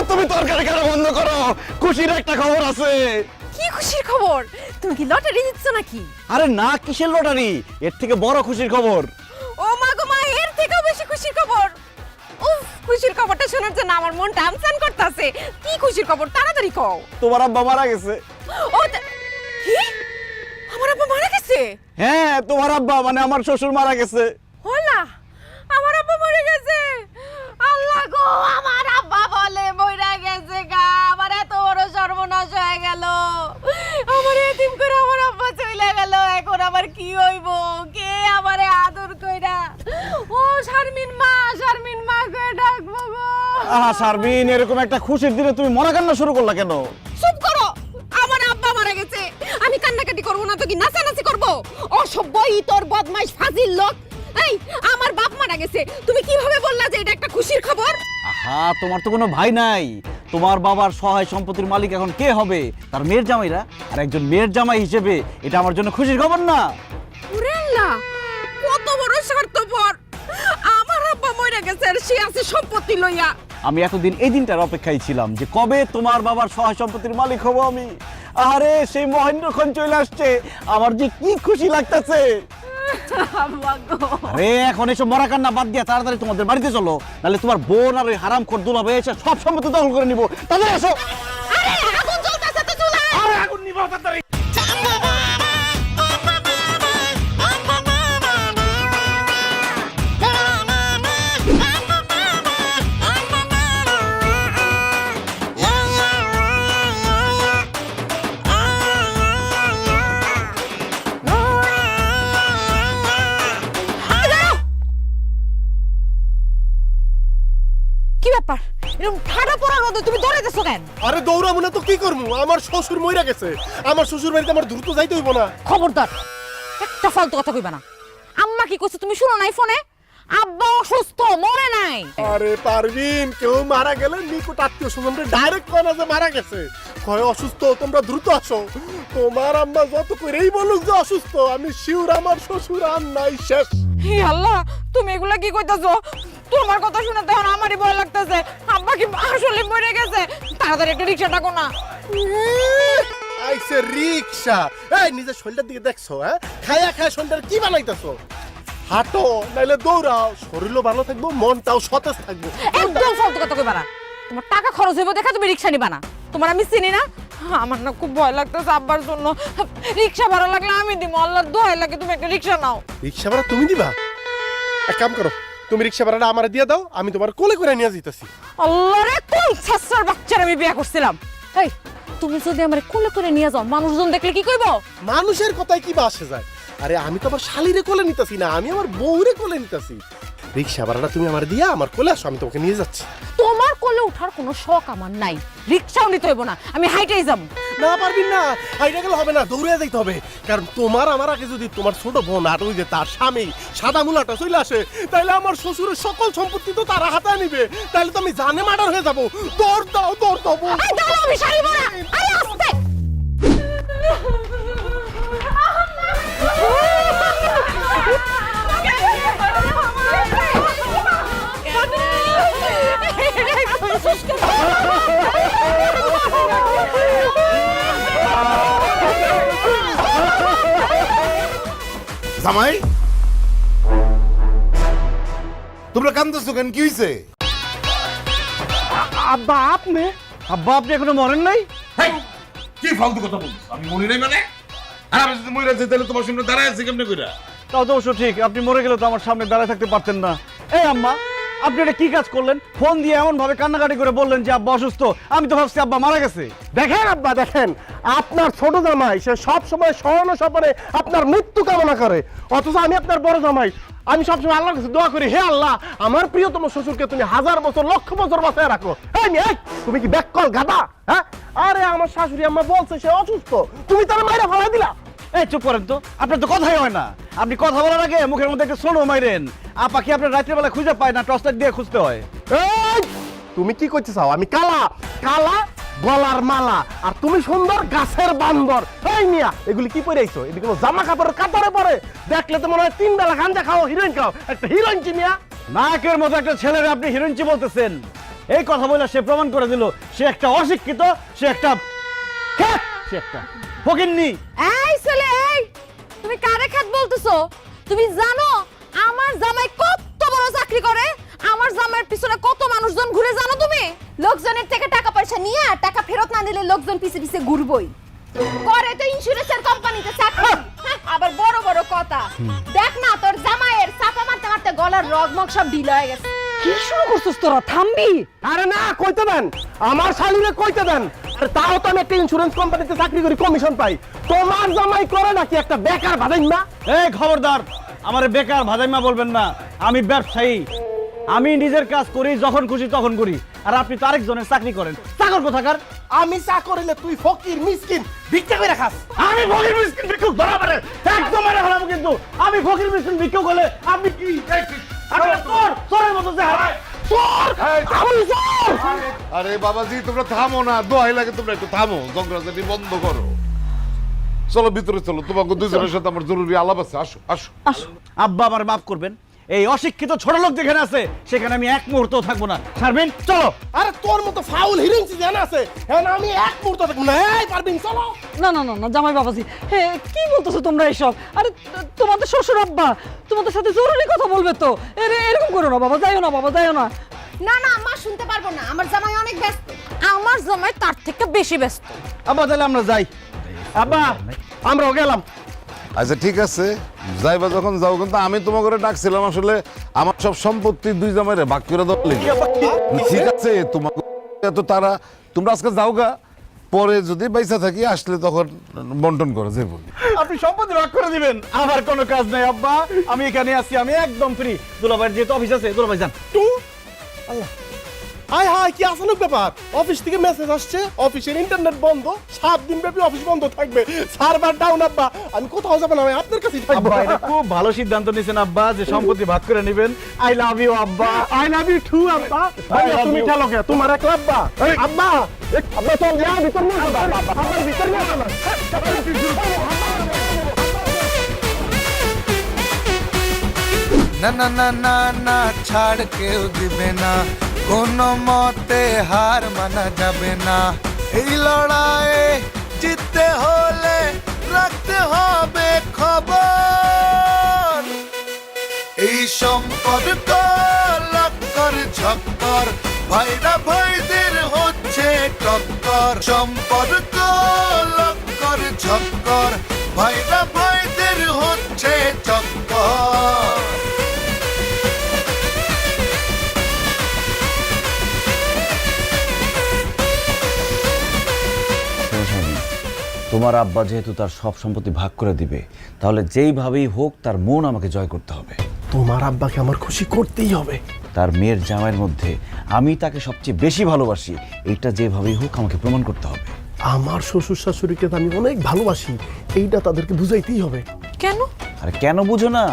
তুমি তরকারি খাওয়া বন্ধ করো, খুশির একটা খবর আছে। কি খুশির খবর? তুমি কি লটারি জিতছ নাকি? আরে না, কিসের লটারি, এর থেকে বড় খুশির খবর। ও মা গো মা, এর থেকেও বেশি খুশির খবর। উফ, খুশির খবরটা শোনার জন্য আমার মনটা আমসান করতেছে। কি খুশির খবর, তাড়াতাড়ি কও। তোমার আব্বা মারা গেছে। ও কি? আমার আব্বা মারা গেছে? হ্যাঁ, তোমার আব্বা মানে আমার শ্বশুর মারা গেছে। হলা, আমার আব্বা মরে গেছে। আল্লাহ গো, আমার আব্বা বলে মরে গেছে গা। আমার এত বড় সর্বনাশ হয়ে গেল। আমার এতিম করে আমার আব্বা চলে গেল। এখন আমার কি হইব? কে আমারে আদর কইরা? ও শারমিন মা কই ডাকবো গো। আহা শারমিন, এরকম একটা খুশির দিনে তুমি মরা কান্না শুরু করলা কেন? চুপ করো। আমার আব্বা মারা গেছে, আমি কান্নাকাটি করব না তো কি নাচানাচি করব? অসভ্য, ইতর, বদমাইশ, ফাজিল লোক। এই, আমার বাপ মারা গেছে, তুমি কিভাবে বললা যে এটা একটা খুশির খবর? আহা, তোমার তো কোনো ভাই নাই। তোমার বাবার সহায় সম্পত্তির মালিক এখন কে হবে? তার মেয়ের জামাইরা। আর একজন মেয়ের জামাই হিসেবে এটা আমার জন্য খুশির খবর না? ওরে আল্লাহ, কত বড় স্বার্থপর! আমার আব্বা মরে গেছে আর সে আছে সম্পত্তি লইয়া। আমি এতদিন এই দিনটার অপেক্ষায় ছিলাম যে কবে তোমার বাবার সহায় সম্পত্তির মালিক হব আমি। আরে সেই মহেন্দ্রক্ষণ চলে আসছে, আমার যে কি খুশি লাগতেছে। আব্বা গো, আরে এখন এসব মরা কান্না বাদ দিয়া তাড়াতাড়ি তোমাদের বাড়িতে চলো, নাহলে তোমার বোন আর ওই হারামখোর দুলাভাই এসে সব সম্পত্তি দখল করে নিব। তাড়াতাড়ি আসো। আরে আগুন জ্বলতেছে তো চুলায়। আরে আগুন নিভাও তাড়াতাড়ি। কি ব্যাপার? এরকম ঠাডা পড়া রোদে তুমি দৌড়াইতেছো কেন? আরে দৌড়াবো না তো কি করবো, আমার শ্বশুর মইরা গেছে। আমার শ্বশুর বাড়িতে আমার দ্রুত যাইতে হইব না। খবরদার, একটা ফালতু কথা কইবা না। আম্মা কি কইছে তুমি শুনো নাই ফোনে? আব্বা অসুস্থ, মরে নাই। আরে পারবিন, কেউ মারা গেলে নিকট আত্মীয় স্বজনরে ডাইরেক্ট কয় না যে মারা গেছে, কয় অসুস্থ, তোমরা দ্রুত আসো। তোমার আম্মা যত করেই বলুক যে অসুস্থ, আমি শিওর আমার শ্বশুর আর নাই, শেষ। হে আল্লাহ, তুমি এগুলা কি কইতাছো? তোমার কথা শুনে তো এখন আমারই ভয় লাগতেছে। আব্বা কি আসলে মরে গেছে? তাড়াতাড়ি একটা রিকশা ডাকো না। আইছে রিকশা। এই নিজের শরীরটার দিকে দেখছো? হ্যাঁ, খায়া খায়া শরীরটার কি বানাইতেছো? হাঁটো নাইলে দৌড়াও, শরীরও ভালো থাকবো, মনটাও সতেজ থাকবো। একদম ফালতু কথা কইবা না। তোমার টাকা খরচ হইব দেখা তুমি রিকশা নিবা না। তোমার আমি চিনি না। আমার না খুব ভয় লাগতেছে আব্বার জন্য। রিকশা ভাড়া লাগলে আমি দিব, আল্লাহর দোহাই লাগে তুমি একটা রিকশা নাও। রিকশা ভাড়া তুমি দিবা? এক কাম করো, তুমি রিকশা ভাড়াটা আমার দিয়ে দাও, আমি তোমার কোলে করে নিয়ে যাইতাছি। আল্লাহ রে, কোন ছাত্রার বাচ্চার আমি বিয়ে করছিলাম। এই, তুমি যদি আমার কোলে করে নিয়ে যাও, মানুষজন দেখলে কি কইব? মানুষের কথায় কি বা আসে যায়? আরে আমি তো আমার শালিরে কোলে নিতেছি না, আমি আমার বউরে কোলে নিতেছি। রিকশা ভাড়াটা তুমি আমার দিয়া আমার কোলে আসো, আমি তোমাকে নিয়ে যাচ্ছি। তোমার কোলে ওঠার কোনো শখ আমার নাই। রিকশাও নিতে হইব না, আমি হাইটেই যাব। না পারবি না, হাইটা গেলে হবে না, দৌড়ে যাইতে হবে। কারণ তোমার আমার আগে যদি তোমার ছোট বোন আর ওই যে তার স্বামী সাদা মুলাটা চলে আসে, তাহলে আমার শ্বশুরের সকল সম্পত্তি তো তারা হাতায় নিবে, তাহলে তো আমি জানে মার্ডার হয়ে যাবো। দৌড় দাও, দৌড় দাও। আই দাঁড়াও, আমি শাড়ি পরা। আরে আস্তে। জামাই, তোমরা কান্দছো কেন? কি হইছে? আব্বা আপনি? আব্বা আপনি এখনো মরেন নাই? হেই, কি ফালতু কথা বলছিস? আমি মরি নাই মানে? আর আমি যদি মরে যাই তাহলে তোমার সামনে দাঁড়ায় আছি কেমনে কইরা? তাও তো অবশ্য ঠিক, আপনি মরে গেলে তো আমার সামনে দাঁড়ায় থাকতে পারতেন না। এই আম্মা, আপনি এটা কি কাজ করলেন? ফোন দিয়ে এমন ভাবে কান্নাকাটি করে বললেন যে আব্বা অসুস্থ, আমি তো ভাবছি আব্বা মারা গেছে। দেখেন আব্বা, দেখেন আপনার ছোট জামাই সে সব সময় স্মরণ স্বপনে আপনার মৃত্যু কামনা করে, অথচ আমি আপনার বড় জামাই, আমি সবসময় আল্লাহর কাছে দোয়া করি, হে আল্লাহ আমার প্রিয়তম শ্বশুরকে তুমি 1000 বছর লক্ষ বছর বাঁচায় রাখো। এই তুমি কি ব্যাককল গাদা? হ্যাঁ, আরে আমার শাশুড়ি আম্মা বলছে সে অসুস্থ, তুমি তার মাইরা ফেলা দিলা। এই চুপ করেন তো, আপনার তো কথাই হয় না। আপনি কথা বলার আগে মুখের মধ্যে একটা সোনো মাইরেন। আপা কি আপনার রাত্রে বেলা খুঁজে পায় না? টর্চ লাইট দিয়ে খুঁজতে হয়। এই তুমি কি করতে চাও? আমি কালা কালা গলার মালা, আর তুমি সুন্দর গাছের বান্দর। এই মিয়া, এগুলি কি পরে আইছো? এদিকে জামা কাপড়ের কাতারে পরে দেখলে তো মনে হয় 3 বেলা গাঞ্জা খাও, হিরোইন খাও। একটা হিরোইন চিনিয়া নায়কের মতো একটা ছেলের আপনি হিরোইনচি বলতেছেন? এই কথা বলে সে প্রমাণ করে দিল সে একটা অশিক্ষিত, সে একটা খ্যাত, সে একটা ফকিন্নি। এই ছেলে, এই তুমি কারে খাত বলতেছো? তুমি জানো আমার জামাই কত বড় চাকরি করে? আমার জামাইয়ের পিছনে কত মানুষজন ঘুরে জানো তুমি? লোকজনের থেকে টাকা পয়সা নিয়ে টাকা ফেরত না দিলে লোকজন পিছে পিছে ঘুরবই। করে তো ইন্স্যুরেন্সের কোম্পানিতে চাকরি। আবার বড় বড় কথা। দেখ না তোর জামাইয়ের চাপা মারতে মারতে গলার রগমগ সব ঢিলা হয়ে গেছে। কি শুরু করছিস তোরা? থামবি। আরে না, কইতে দেন, আমার শালিরে কইতে দেন। আরে তাও তো আমি একটা ইন্স্যুরেন্স কোম্পানিতে চাকরি করি, কমিশন পাই। তোমার জামাই করে নাকি একটা বেকার ভাদাইম্মা? এই খবরদার, আমার বেকার ভাদাইমা বলবেন না। আমি ব্যবসায়ী, আমি নিজের কাজ করি, যখন খুশি তখন করি। আর আপনি তো আরেকজনের চাকরি করেন, চাকর কোথাকার? আমি চা করিলে তুই ফকির মিসকিন ভিক্ষা করে খাস। আমি ফকির মিসকিন ভিক্ষুক ধরা পারে একদম মেরে ফেলাবো। কিন্তু আমি ফকির মিসকিন ভিক্ষুক হলে আপনি কি চোরের মতো যে হারায় চোর, আমি চোর। আরে বাবাজি তোমরা থামো না, দোহাই লাগে তোমরা একটু থামো, ঝগড়াঝাটি বন্ধ করো। চলো ভিতরে চলো, তোমাকে দুজনের সাথে আমার জরুরি আলাপ আছে। আসো আসো। আব্বা আমার মাফ করবেন, এই অশিক্ষিত ছোট লোক যেখানে আছে সেখানে আমি এক মুহূর্ত থাকবো না। শারমিন চলো। আরে তোর মতো ফাউল হিরিংসি জানা আছে, হ্যাঁ আমি এক মুহূর্ত থাকবো না। এই পারবিন চলো। না না না না জামাই বাবাজি, হে কি বলতেছো তোমরা এসব? আরে তোমাদের শ্বশুর আব্বা তোমাদের সাথে জরুরি কথা বলবে তো। এরকম করো না বাবা, যাইও না বাবা, যাইও না। না না মা, শুনতে পারবো না, আমার জামাই অনেক ব্যস্ত। আমার জামাই তার থেকে বেশি ব্যস্ত। আব্বা তাহলে আমরা যাই। আব্বা আমরাও গেলাম। আচ্ছা ঠিক আছে, যাইবা যখন যাও, কিন্তু আমি তোমাকে করে ডাকছিলাম আসলে আমার সব সম্পত্তি দুই জামাইরে ভাগ করে দেওয়ার লেগে। ঠিক আছে, তোমাকে এত তারা, তোমরা আজকে যাও গা, পরে যদি পয়সা থাকি আসলে তখন বন্টন করে যাবো। আপনি সম্পত্তি ভাগ করে দিবেন, আমার কোনো কাজ নাই আব্বা, আমি এখানে আছি, আমি একদম ফ্রি। দুলাভাইয়ের যেহেতু অফিস আছে, দুলাভাই যান। হাই হাই, কি আসানুক ব্যাপার? অফিস থেকে মেসেজ আসছে অফিসের ইন্টারনেট বন্ধ, 7 দিন ব্যাপী অফিস বন্ধ থাকবে, সার্ভার ডাউন। আব্বা আমি কোথাও যাব না, আমি আপনার কাছেই থাকবো। আব্বা এটা খুব ভালো সিদ্ধান্ত নিয়েছেন আব্বা, যে সম্পত্তি ভাগ করে নেবেন। আই লাভ ইউ আব্বা। আই লাভ ইউ টু আব্বা। ভাইয়া তুমি খেলো কে? তোমার এক আব্বা। আব্বা আব্বা চল যা ভিতর নিয়ে আব্বা, আব্বার ভিতর নিয়ে আব্বা। না না না না না, ছাড় কেউ দিবে না, কোনো মতে হার মানা যাবে না। এই লড়াইয়ে জিততে হলে রাখতে হবে খবর। এই সম্পর্ক লক্কর ঝক্কর, ভাইরা ভাইদের হচ্ছে টক্কর। সম্পর্ক লক্কর ঝক্কর, ভাইরা ভাইদের হচ্ছে টক্কর। তোমার আব্বা যেহেতু তার সব সম্পত্তি ভাগ করে দিবে, তাহলে যেইভাবেই হোক তার মন আমাকে জয় করতে হবে। তোমার আব্বাকে আমার খুশি করতেই হবে। তার মেয়ের জামাইয়ের মধ্যে আমি তাকে সবচেয়ে বেশি ভালোবাসি, এইটা যেভাবেই হোক আমাকে প্রমাণ করতে হবে। আমার শ্বশুর শাশুড়িকে তো আমি অনেক ভালোবাসি, এইটা তাদেরকে বুঝাইতেই হবে। কেন? আরে কেন বুঝো না?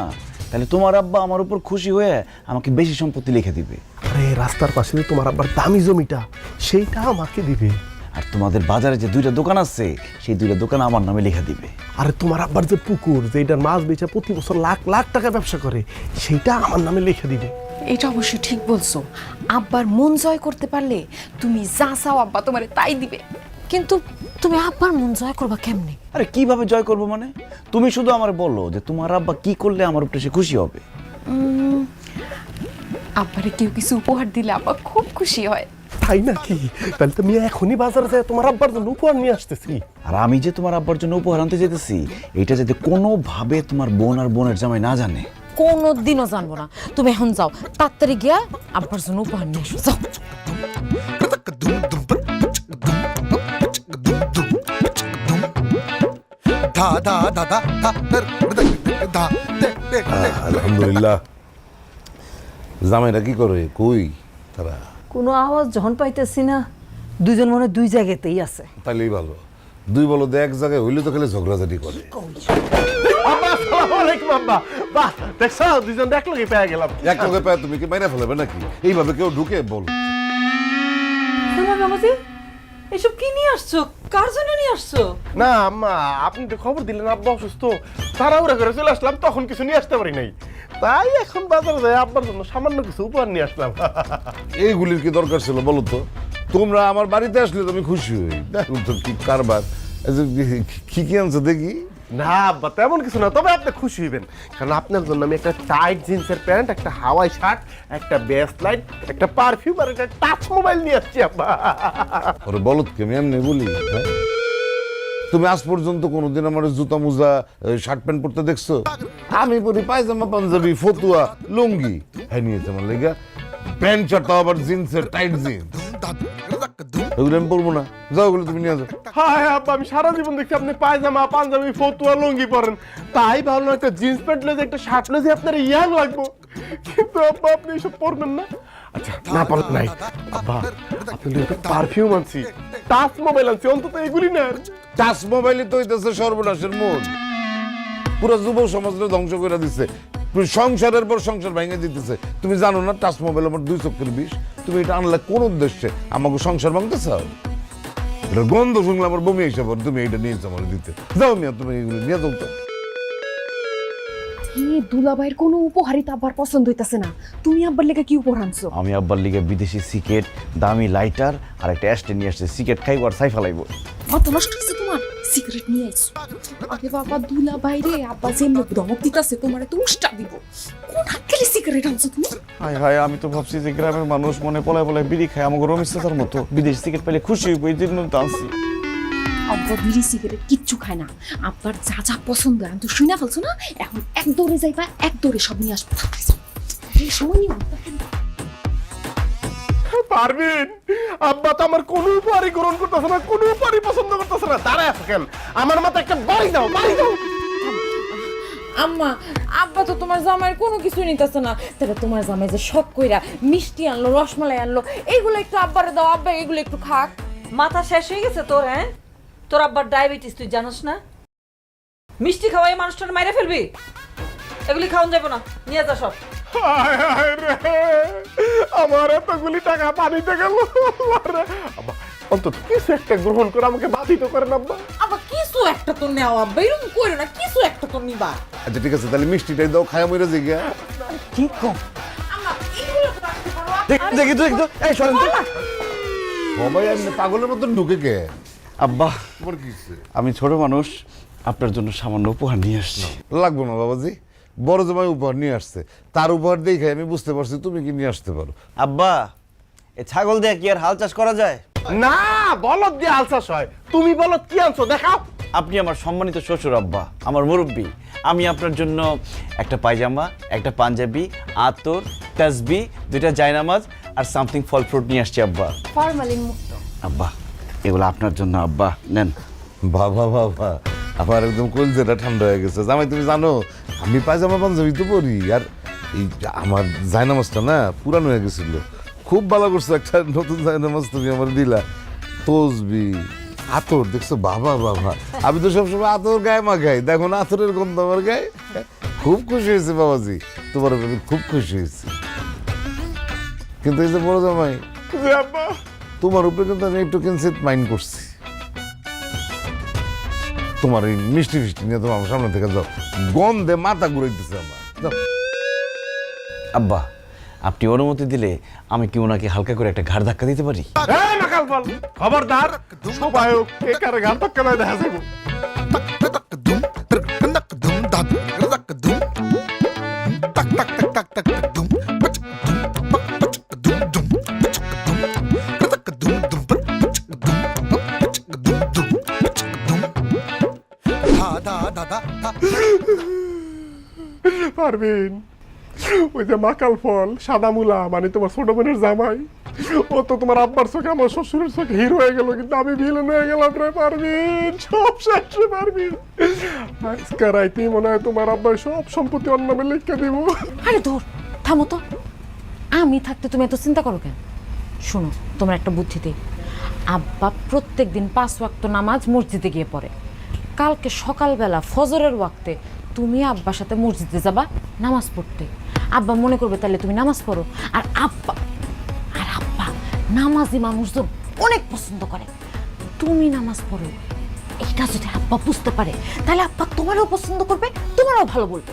তাহলে তোমার আব্বা আমার উপর খুশি হয়ে আমাকে বেশি সম্পত্তি লিখে দিবে। আরে রাস্তার পাশে যে তোমার আব্বার দামি জমিটা, সেইটা আমাকে দিবে। আর তোমাদের বাজারে যে 2টা দোকান আছে, সেই 2টা দোকান আমার নামে লিখে দিবে। আরে তোমার আব্বার যে পুকুর, যেটার মাছ বেচে প্রতি বছর লাখ লাখ টাকা ব্যবসা করে, সেইটা আমার নামে লিখে দিবে। এটা অবশ্যই ঠিক বলছো। আব্বার মন জয় করতে পারলে তুমি যা চাও আব্বা তোমারে তাই দিবে। কিন্তু তুমি আব্বার মন জয় করবা কেমনে? আরে কিভাবে জয় করবো মানে? তুমি শুধু আমার বলো যে তোমার আব্বা কি করলে আমার উপরে সে খুশি হবে। আব্বারে কেউ কিছু উপহার দিলে আব্বা খুব খুশি হয়। তাই নাকি? তাহলে তো আমি এখনই বাজারে যাই তোমার আব্বার জন্য উপহার নিয়ে আসতেছি। আর আমি যে তোমার আব্বার জন্য উপহার আনতে যেতেছি, এটা যাতে কোনোভাবে তোমার বোন আর বোনের জামাই না জানে। কোনোদিনও জানবো না। তুমি এখন যাও, তাড়াতাড়ি গিয়া আব্বার জন্য উপহার নিয়ে এসো, যাও। ধা ধা ধা ধা ধা ধা ধা। আলহামদুলিল্লাহ। জামাইরা কি করে, কই তারা? কোনো আওয়াজ যখন পাইতেছি না, দুইজন মনে দুই জায়গাতেই আছে। তাইলেই ভালো। দুই বলদ এক জায়গায় হইলে তো খালি ঝগড়াঝাটি করে। আব্বা আসসালামু আলাইকুম। আব্বা বাহ, দেখছো দুইজন দেখলো কি পেয়ে গেলাম। এক লগে পায় তুমি কি মাইরা ফেলবে নাকি? এইভাবে কেউ ঢুকে বল। জামাই বাবাজি, এসব কি নিয়ে আসছো? কার জন্য নিয়ে আসছো? না আম্মা, আপনি তো খবর দিলেন আব্বা অসুস্থ, তাড়াহুড়া করে চলে আসলাম, তখন কিছু নিয়ে আসতে পারি নাই, তাই এখন বাজারে যাই আব্বার জন্য সামান্য কিছু উপহার নিয়ে আসলাম। এইগুলির কি দরকার ছিল বলো তো? তোমরা আমার বাড়িতে আসলে তো আমি খুশি হই। দেখো তো কি কারবার, এই যে কি কি আনছো দেখি। না আব্বা তেমন কিছু না, তবে আপনি খুশি হইবেন, কারণ আপনার জন্য আমি একটা টাইট জিন্সের প্যান্ট, একটা হাওয়াই শার্ট, একটা বেস্ট লাইট, একটা পারফিউম আর একটা টাচ মোবাইল নিয়ে আসছি আব্বা। ওরে বলত কি আমি এমনি বলি? হ্যাঁ? তুমি আজ পর্যন্ত কোনোদিন আমার জুতা মুজা শার্ট প্যান্ট পরতে দেখছো? আমি পরি পায়জামা পাঞ্জাবি ফতুয়া লুঙ্গি, হ্যাঁ নিয়েছে আমার লেগা প্যান্ট শার্ট, তাও আবার জিন্সের টাইট জিন্স, ওগুলো আমি পরবো না। যাও ওগুলো তুমি নিয়ে যাও। হ্যাঁ আব্বা, আমি সারা জীবন দেখছি আপনি পায়জামা পাঞ্জাবি ফতুয়া লুঙ্গি পরেন, তাই ভাবলাম একটা জিন্স প্যান্ট লেগে একটা শার্ট লেগে আপনার ইয়াং লাগবো, কিন্তু আব্বা আপনি এসব পরবেন না। আচ্ছা না পারত নাই আব্বা, আপনি একটা পারফিউম আনছি, টাচ মোবাইল আনছি, অন্তত এগুলি নেন। টাচ মোবাইলে তো হইতেছে সর্বনাশের মূল, পুরো যুব সমাজকে ধ্বংস করে দিচ্ছে, সংসারের পর সংসার ভেঙে দিতেছে। তুমি জানো না টাচ মোবাইল আমার 2 চক্কের বিষ? তুমি এটা আনলে কোন উদ্দেশ্যে? আমাকে সংসার ভাঙতে চাও? এটা গন্ধ শুনলে আমার বমি এসে পড়ে, তুমি এটা নিয়েছো আমার দিতে। যাও মিয়া, তুমি এগুলো নিয়ে যাও তো। কি দুলাভাইয়ের কোনো উপহারই তো আব্বার পছন্দ হইতাছে না, তুমি আব্বার লেগে কি উপহার আনছো? আমি আব্বার লিগে বিদেশি সিগারেট, দামি লাইটার আর একটা অ্যাস্টে নিয়ে আসছে। সিগারেট খাইব আর সাই ফালাইব। কত নষ্ট হয়েছে তোমার, সিগারেট নিয়ে আইছো? আরে বাবা দুলাভাই রে, আব্বা যেমন ধমক দিতাছে তোমার তো উষ্টা দিব, কোন হাক্কেলে সিগারেট আনছো তুমি? হায় হায়, আমি তো ভাবছি যে গ্রামের মানুষ মনে পলায় পলায় বিড়ি খায়, আমাকে রমেশ চাচার মতো বিদেশি সিগারেট পেলে খুশি হইব, এই জন্য তো আনছি। আব্বা বিড়ি সিগারেট কিচ্ছু খায় না, আব্বার যা যা পছন্দ আমি তো শুনে ফেলছো না, এখন এক দৌড়ে যাইবা, এক দৌড়ে সব নিয়ে আসবো। এই সময় নিয়ে পারবেন আব্বা তো আমার কোনো উপহারই গ্রহণ করতেছে না, কোনো উপহারই পছন্দ করতেছে না, দাঁড়ায় থাকেন, আমার মাথায় একটা বাড়ি দাও, বাড়ি দাও। আম্মা, আব্বা তো তোমার জামাইয়ের কোনো কিছু নিতেছে না, তাহলে তোমার জামাই যে শখ কইরা মিষ্টি আনলো, রসমালাই আনলো, এইগুলো একটু আব্বারে দাও, আব্বা এগুলো একটু খাক। মাথা শেষ হয়ে গেছে তোর? হ্যাঁ, তোর আব্বার ডায়াবেটিস তুই জানোস না? মিষ্টি খাওয়াই মানুষটার মাইরে ফেলবি? এগুলি খাওয়ান যাবো না, নিয়ে যা সব। হায় হায় রে, আমার এতগুলি টাকা পানিতে গেল। আব্বা অন্তত কিছু একটা গ্রহণ করে আমাকে বাধিত করেন আব্বা। আব্বা কিছু একটা তো নেও, আব্বা এরকম করে না, কিছু একটা তো নিবা। আচ্ছা ঠিক আছে, তাহলে মিষ্টিটাই দাও, খায়া মইরা জিগা। ঠিক কম। আম্মা এগুলো তো রাখতে পারো। দেখি তো দেখি তো, এই শোনেন তো। সবাই এমনি পাগলের মতন ঢুকে কে? আব্বা, তোমার কি হইছে? আমি ছোট মানুষ, আপনার জন্য সামান্য উপহার নিয়ে আসছি। লাগবো না বাবাজি, বড় জামাই উপহার নিয়ে আসছে, তার উপহার দেখে আমি বুঝতে পারছি তুমি কি নিয়ে আসতে পারো। আব্বা, এ ছাগল দিয়ে কি আর হাল চাষ করা যায়? না, বলদ দিয়ে আলসাস হয়, তুমি বলদ কি আনছো দেখাও। আপনি আমার সম্মানিত শ্বশুর আব্বা, আমার মুরব্বী, আমি আপনার জন্য একটা পায়জামা, একটা পাঞ্জাবি, আতর, তাসবি, 2টা জায়নামাজ আর সামথিং ফল ফ্রুট নিয়ে আসছি আব্বা। ফরমালিন মুক্ত। আব্বা, এগুলো আপনার জন্য আব্বা, নেন। বাবা বাবা, আমার একদম কলজেটা ঠান্ডা হয়ে গেছে। জামাই তুমি জানো আমি পায়জামা পাঞ্জাবি তো পরি, আর এই আমার জায়নামাজটা না পুরানো হয়ে গেছিল, খুব ভালো করছো, একটা নতুন জায়নামাজ তুমি আমার দিলা। তসবি, আতর দেখছো, বাবা বাবা, আমি তো সবসময় আতর গায়ে মাখাই, দেখো না আতরের গন্ধ আমার গায়ে। খুব খুশি হয়েছে বাবাজি, তোমার উপর আমি খুব খুশি হয়েছি। কিন্তু এই যে বড় জামাই, জি আব্বা। তোমার উপরে কিন্তু আমি একটু কিঞ্চিত মাইন্ড করছি। তোমার এই মিষ্টি ফিষ্টি নিয়ে তোমার আমার সামনে থেকে যাও, গন্ধে মাথা ঘুরাইতেছে আমার। যাও। আব্বা, আপনি অনুমতি দিলে আমি কি ওনাকে হালকা করে একটা ঘাড় ধাক্কা দিতে পারি? এই নাকাল বল, খবরদার, সবাই কে কারে ঘাট ধাক্কা দেয় দেখা যাবো। পারবেন ওই যে মাকাল ফল সাদা মুলা, মানে তোমার ছোট বোনের জামাই, ও তো তোমার আব্বার চোখে আমার শ্বশুরের চোখে হিরো হয়ে গেল, কিন্তু আমি ভিলেন হয়ে গেলাম রে পারবেন, সব শেষ রে পারবেন। আজকে রাইতেই মনে হয় তোমার আব্বার সব সম্পত্তি অন্য নামে লিখে দিব। আরে ধর, থামো তো, আমি থাকতে তুমি এত চিন্তা করো কেন? শোনো, তোমার একটা বুদ্ধি দিই, আব্বা প্রত্যেক দিন 5 ওয়াক্ত নামাজ মসজিদে গিয়ে পড়ে, কালকে সকালবেলা ফজরের ওয়াক্তে তুমি আব্বার সাথে মসজিদে যাবা নামাজ পড়তে, আব্বা মনে করবে তাহলে তুমি নামাজ পড়ো, আর আব্বা নামাজি মানুষজন অনেক পছন্দ করে, তুমি নামাজ পড়ো, এটা যদি আব্বা বুঝতে পারে তাহলে আব্বা তোমারও পছন্দ করবে, তোমারও ভালো বলবে।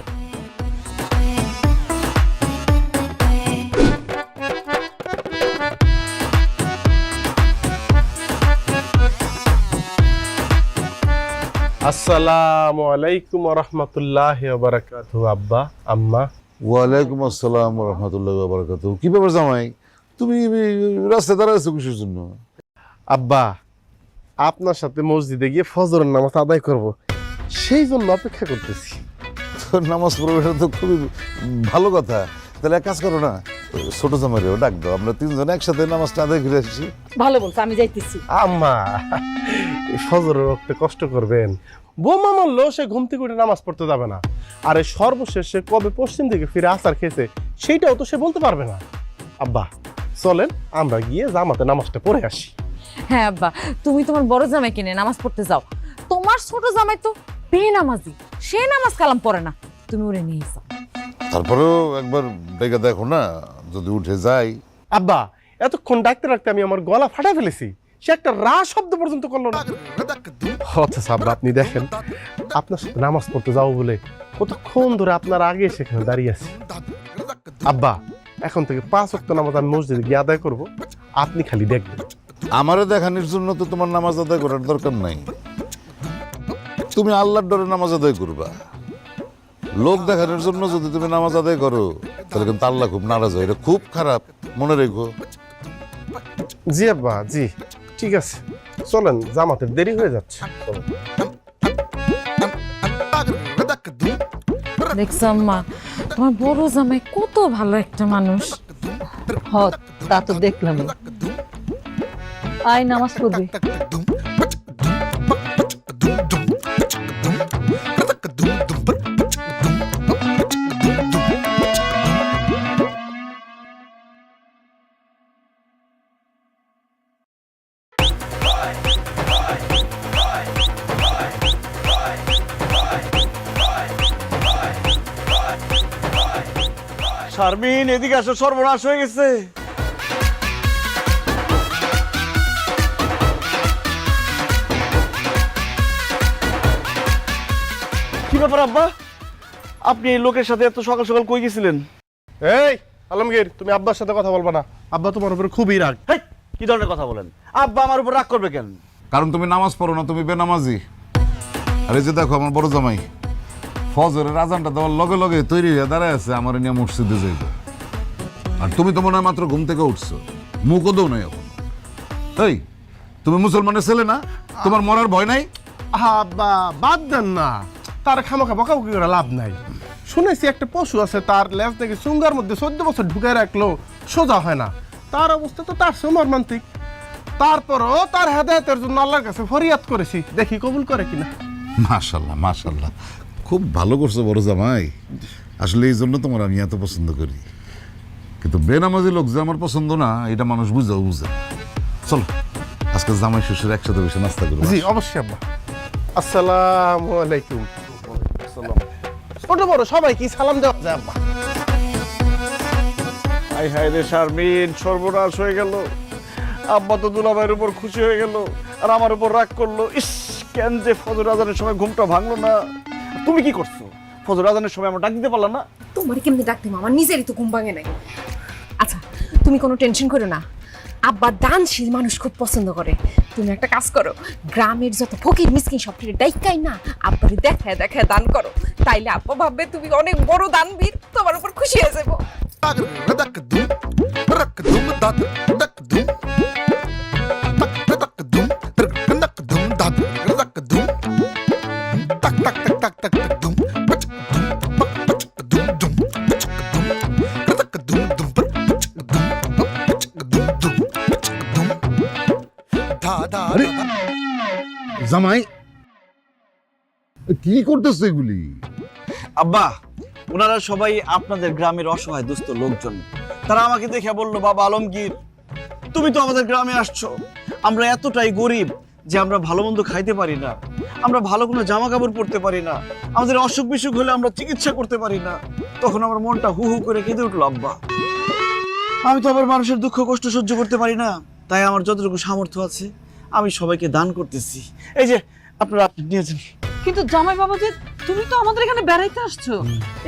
আসসালামু আলাইকুম ওয়া রাহমাতুল্লাহি ওয়া বারাকাতুহু। আব্বা, আম্মা। ওয়ালাইকুম আসসালাম রহমতুল্লাহ বারাকাতু। কি ব্যাপার জামাই, তুমি রাস্তায় দাঁড়াইছো কিসের জন্য? আব্বা, আপনার সাথে মসজিদে গিয়ে ফজরের নামাজ আদায় করব, সেই জন্য অপেক্ষা করতেছি। তো নামাজ পড়বে, এটা তো খুবই ভালো কথা। তাহলে এক কাজ করো না, ছোট জামাইরেও ডাক দাও, আমরা তিনজন একসাথে নামাজটা আদায় করে আসছি। ভালো বলছো, আমি যাইতেছি। আম্মা, এই ফজরের ওয়াক্তে কষ্ট করবেন? বোমা মারলেও সে ঘুম থেকে উঠে নামাজ পড়তে যাবে না, আর এই সর্বশেষ সে কবে পশ্চিম দিকে ফিরে আসার খেয়েছে সেইটাও তো সে বলতে পারবে না। আব্বা চলেন আমরা গিয়ে জামাতে নামাজটা পড়ে আসি। হ্যাঁ আব্বা, তুমি তোমার বড় জামাই কিনে নামাজ পড়তে যাও। তোমার ছোট জামাই তো বেনামাজি, সে নামাজ কালাম পড়ে না, তুমি ওরে নিয়ে যাও। তারপরেও একবার ডেকে দেখো না, যদি উঠে যাই। আব্বা, এতক্ষণ ডাকতে ডাকতে আমি আমার গলা ফাটা ফেলেছি, সে একটা রা শব্দ পর্যন্ত করলো না। আচ্ছা আব্বা, আপনি দেখেন, আপনার সাথে নামাজ পড়তে যাবো বলে কতক্ষণ ধরে আপনার আগে সেখানে দাঁড়িয়ে আছি। আব্বা, এখন থেকে 5 ওয়াক্ত নামাজ আমি মসজিদে গিয়ে আদায় করবো, আপনি খালি দেখবেন। আমারে দেখানোর জন্য তো তোমার নামাজ আদায় করার দরকার নাই, তুমি আল্লাহর ডরে নামাজ আদায় করবা। লোক দেখানোর জন্য যদি তুমি নামাজ আদায় করো তাহলে কিন্তু আল্লাহ খুব নারাজ হয়, এটা খুব খারাপ, মনে রেখো। জি আব্বা, জি ঠিক আছে, চলেন, জামাতের দেরি হয়ে যাচ্ছে। দেখছো আম্মা, তোমার বড় জামাই কত ভালো একটা মানুষ। হ, তা তো দেখলাম। আয় নামাজ পড়বি। শারমিন, এদিকে আসো, সর্বনাশ হয়ে গেছে। কি ব্যাপার আব্বা, আপনি এই লোকের সাথে এত সকাল সকাল কই গেছিলেন? এই আলমগীর, তুমি আব্বার সাথে কথা বলবা না, আব্বা তোমার উপরে খুবই রাগ। হেই, কি ধরনের কথা বলেন? আব্বা আমার উপর রাগ করবে কেন? কারণ তুমি নামাজ পড়ো না, তুমি বেনামাজি। আর এই যে দেখো আমার বড় জামাই ফজরের আজানটা দেওয়ার লগে লগে তৈরি হয়ে দাঁড়ায় আছে আমার নিয়ে মসজিদে যাইব। আর তুমি তো মনে হয় মাত্র ঘুম থেকে উঠছো, মুখও দেও নাই এখন। এই, তুমি মুসলমানের ছেলে না? তোমার মরার ভয় নাই? আব্বা বাদ দেন না, তার খামাখা বকাবকি করে লাভ নাই। শুনেছি একটা পশু আছে, তার লেজ থেকে চুঙ্গার মধ্যে 14 বছর ঢুকায় রাখলো সোজা হয় না, তার অবস্থা তো তার চেয়ে মর্মান্তিক। তারপরও তার হেদায়েতের জন্য আল্লাহর কাছে ফরিয়াদ করেছি, দেখি কবুল করে কিনা। মাশাল্লাহ মাশাল্লাহ, খুব ভালো করছো বড় জামাই। আসলে এই জন্য তোমার আমি এত পছন্দ করি। কিন্তু বেনামাজি লোক যে আমার পছন্দ না, এটা মানুষ বুঝাও বুঝে। চলো আজকে জামাই শ্বশুর একসাথে বসে নাস্তা করবো। জি অবশ্যই আব্বা। আসসালামু আলাইকুম। ছোট বড় সবাই কি সালাম দেওয়া যায় আব্বা? হাই হাই রে শারমিন, সর্বনাশ হয়ে গেল। আব্বা তো দুলাভাইয়ের উপর খুশি হয়ে গেল আর আমার উপর রাগ করলো। ইস, কেন যে ফজর আজানের সময় ঘুমটা ভাঙলো না। তুমি কি করছো? ফজর আজানের সময় আমরা ডাক দিতে পারলাম না? তোমার কেমনি ডাকতে, আমার নিজেরই তো ঘুম ভাঙে নাই। আচ্ছা তুমি কোনো টেনশন করো না, আব্বা দানশীল মানুষ খুব পছন্দ করে। তুমি একটা কাজ করো, গ্রামের যত ফকির মিসকিন সব ডাইকাই না আব্বারে দেখায় দেখায় দান করো, তাইলে আব্বা ভাববে তুমি অনেক বড় দানবীর, তোমার উপর খুশি হয়ে যাবো। জামাই কি করতেছো এগুলি? আব্বা, ওনারা সবাই আপনাদের গ্রামের অসহায় দুস্থ লোকজন। তারা আমাকে দেখে বললো, বাবা আলমগীর, তুমি তো আমাদের গ্রামে আসছো, আমরা এতটাই গরিব যে আমরা ভালো মন্দ খাইতে পারি না, আমরা ভালো কোনো জামা কাপড় পরতে পারি না, আমাদের অসুখ বিসুখ হলে আমরা চিকিৎসা করতে পারি না। তখন আমার মনটা হু হু করে কেঁদে উঠলো। আব্বা, আমি তো আবার মানুষের দুঃখ কষ্ট সহ্য করতে পারি না, তাই আমার যতটুকু সামর্থ্য আছে আমি সবাইকে দান করতেছি। এই যে আপনারা নিয়েছেন। কিন্তু জামাই বাবাজি, তুমি তো আমাদের এখানে বেড়াইতে আসছো,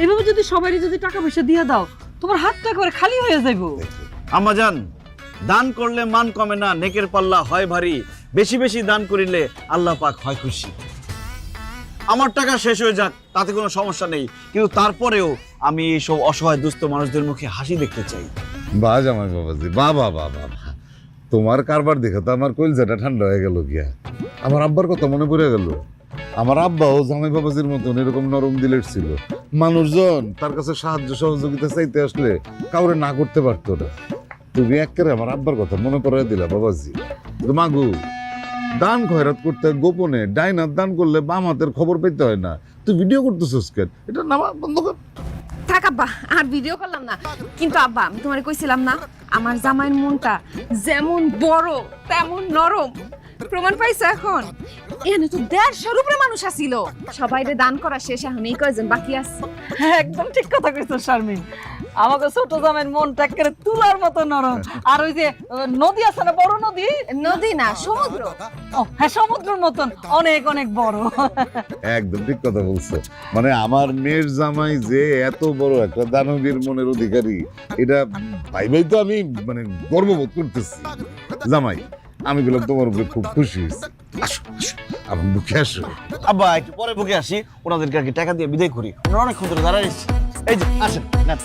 এইভাবে যদি সবারই যদি টাকা পয়সা দিয়ে দাও, তোমার হাত তো একেবারে খালি হয়ে যাইবো। আম্মাজান, দান করলে মান কমে না, নেকের পাল্লা হয় ভারী। বেশি বেশি দান করিলে আল্লাহ পাক হয় খুশি। আমার টাকা শেষ হয়ে যাক তাতে কোনো সমস্যা নেই, কিন্তু তারপরেও আমি এইসব অসহায় দুস্থ মানুষদের মুখে হাসি দেখতে চাই। বাহ জামাই বাবাজি, বাহ বাহ বাহ বাহ বাহ। তোমার কারবার দেখে তো আমার কলিজাটা ঠান্ডা হয়ে গেল গিয়া। আমার আব্বার কথা মনে পড়ে গেল। আমার আব্বাও জামাই বাবাজির মতন এরকম নরম দিলের ছিল। মানুষজন তার কাছে সাহায্য সহযোগিতা চাইতে আসলে কাউরে না করতে পারতো না। তুমি একেবারে আমার আব্বার কথা মনে পড়াই দিলা বাবাজি। মাগু, দান খয়রাত করতে গোপনে ডাইন হাত দান করলে বাম হাতের খবর পেতে হয় না। তুই ভিডিও করতেছিস কেন? এটা নামা বন্ধ কর। থাক আব্বা, আর ভিডিও করলাম না। কিন্তু আব্বা, আমি তোমারে কইছিলাম না, আমার জামাইয়ের মনটা যেমন বড় তেমন নরম। প্রমাণ পাইছো এখন? এখানে তো 150 উপরে মানুষ আসিল, সবাইরে দান করা শেষ, এখন এই কয়জন বাকি আছে। হ্যাঁ, একদম ঠিক কথা কইছো শারমিন। আমাকে ছোট জামাইয়ের মনটা একেবারে তুলার মতো নরম। আর ওই যে নদী আছে না, বড় নদী, নদী না সমুদ্র। ও হ্যাঁ, সমুদ্রের মতন অনেক অনেক বড়। একদম ঠিক কথা বলছো। মানে আমার মেয়ের জামাই যে এত বড় একটা দানবীর মনের অধিকারী, এটা ভাই তো আমি মানে গর্ববোধ করতেছি। জামাই, আমি বললাম তোমার উপরে খুব খুশি হয়েছি। আসো আসো, আমার বুকে আসো। আব্বা, একটু পরে বুকে আসি, ওনাদেরকে আগে টাকা দিয়ে বিদায় করি। ওনারা অনেকক্ষণ ধরে দাঁড়ায় এসেছে। এই যে আসেন, নেন।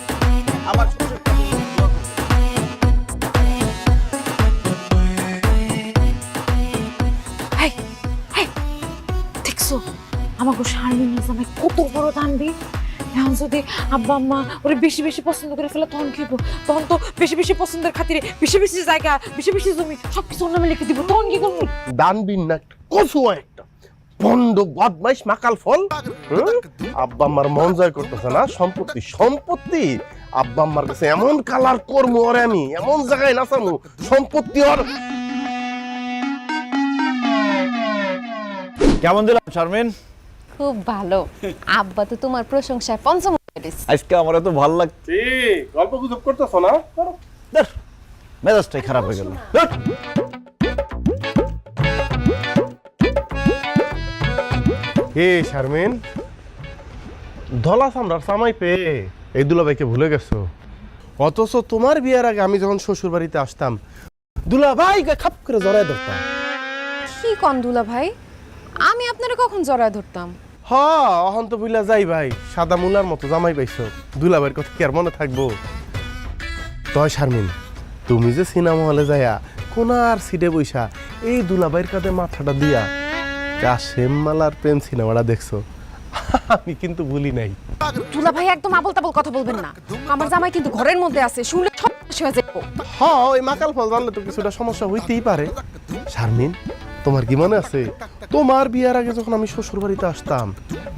আমার হেই, হেই, দেখছো আমাকে শারমিন জামাই কত বড় দানবি। এখন যদি আব্বা আম্মা ওরে বেশি বেশি পছন্দ করে ফেলে তখন কি হবো? তখন তো বেশি বেশি পছন্দের খাতিরে বেশি বেশি জায়গা, বেশি বেশি জমি সবকিছু ওর নামে লিখে দিব, তখন কি করবো? দানবীর না, কচুয়া একটা বন্ড বদমাইশ মাকাল ফল। আব্বা আম্মার মন জয় করতেছে না, সম্পত্তি সম্পত্তি। আব্বা আম্মার কাছে এমন কালার করবো ওরে আমি, এমন জায়গায় নাচামু সম্পত্তি ওর। কেমন দিলাম শারমিন? খুব ভালো। আব্বা তো তোমার প্রশংসায় পঞ্চম হয়ে গেছে। আজকে আমার এত ভালো লাগছে। গল্প গুজব করতেছ না? করো। ধুর, মেজাজটাই খারাপ হয়ে গেল। ধুর। হে শারমিন, ধলা সামরার সামাই পেয়ে এই দুলাভাইকে ভুলে গেছো। অথচ তোমার বিয়ের আগে আমি যখন শ্বশুর বাড়িতে আসতাম, দুলাভাইকে খাপ করে জড়ায় ধরতাম। কি কন দুলা ভাই, আমি আপনারে কখন জড়ায় ধরতাম? হ, অহন তো বুইলা যাই ভাই, সাদা মুলার মতো জামাই পাইছো। দুলাভাইয়ের কথা কি আর মনে থাকবো? তয় শারমিন, তুমি যে সিনেমা হলে যাইয়া কোনার সিটে বইসা এই দুলাভাইয়ের কাঁধে মাথাটা দিয়া কাশেম মালার প্রেম সিনেমাটা দেখছো, আমি কিন্তু ভুলি নাই। দুলা ভাই একদম আবল তাবল কথা বলবেন না, আমার জামাই কিন্তু ঘরের মধ্যে আছে, শুনলে সব শেষ হয়ে যাবো। হ, ওই মাকাল ফল জানলে তো কিছুটা সমস্যা হইতেই পারে। শারমিন, তোমার কি মনে আছে তোমার বিয়ার আগে যখন আমি শ্বশুর বাড়িতে আসতাম,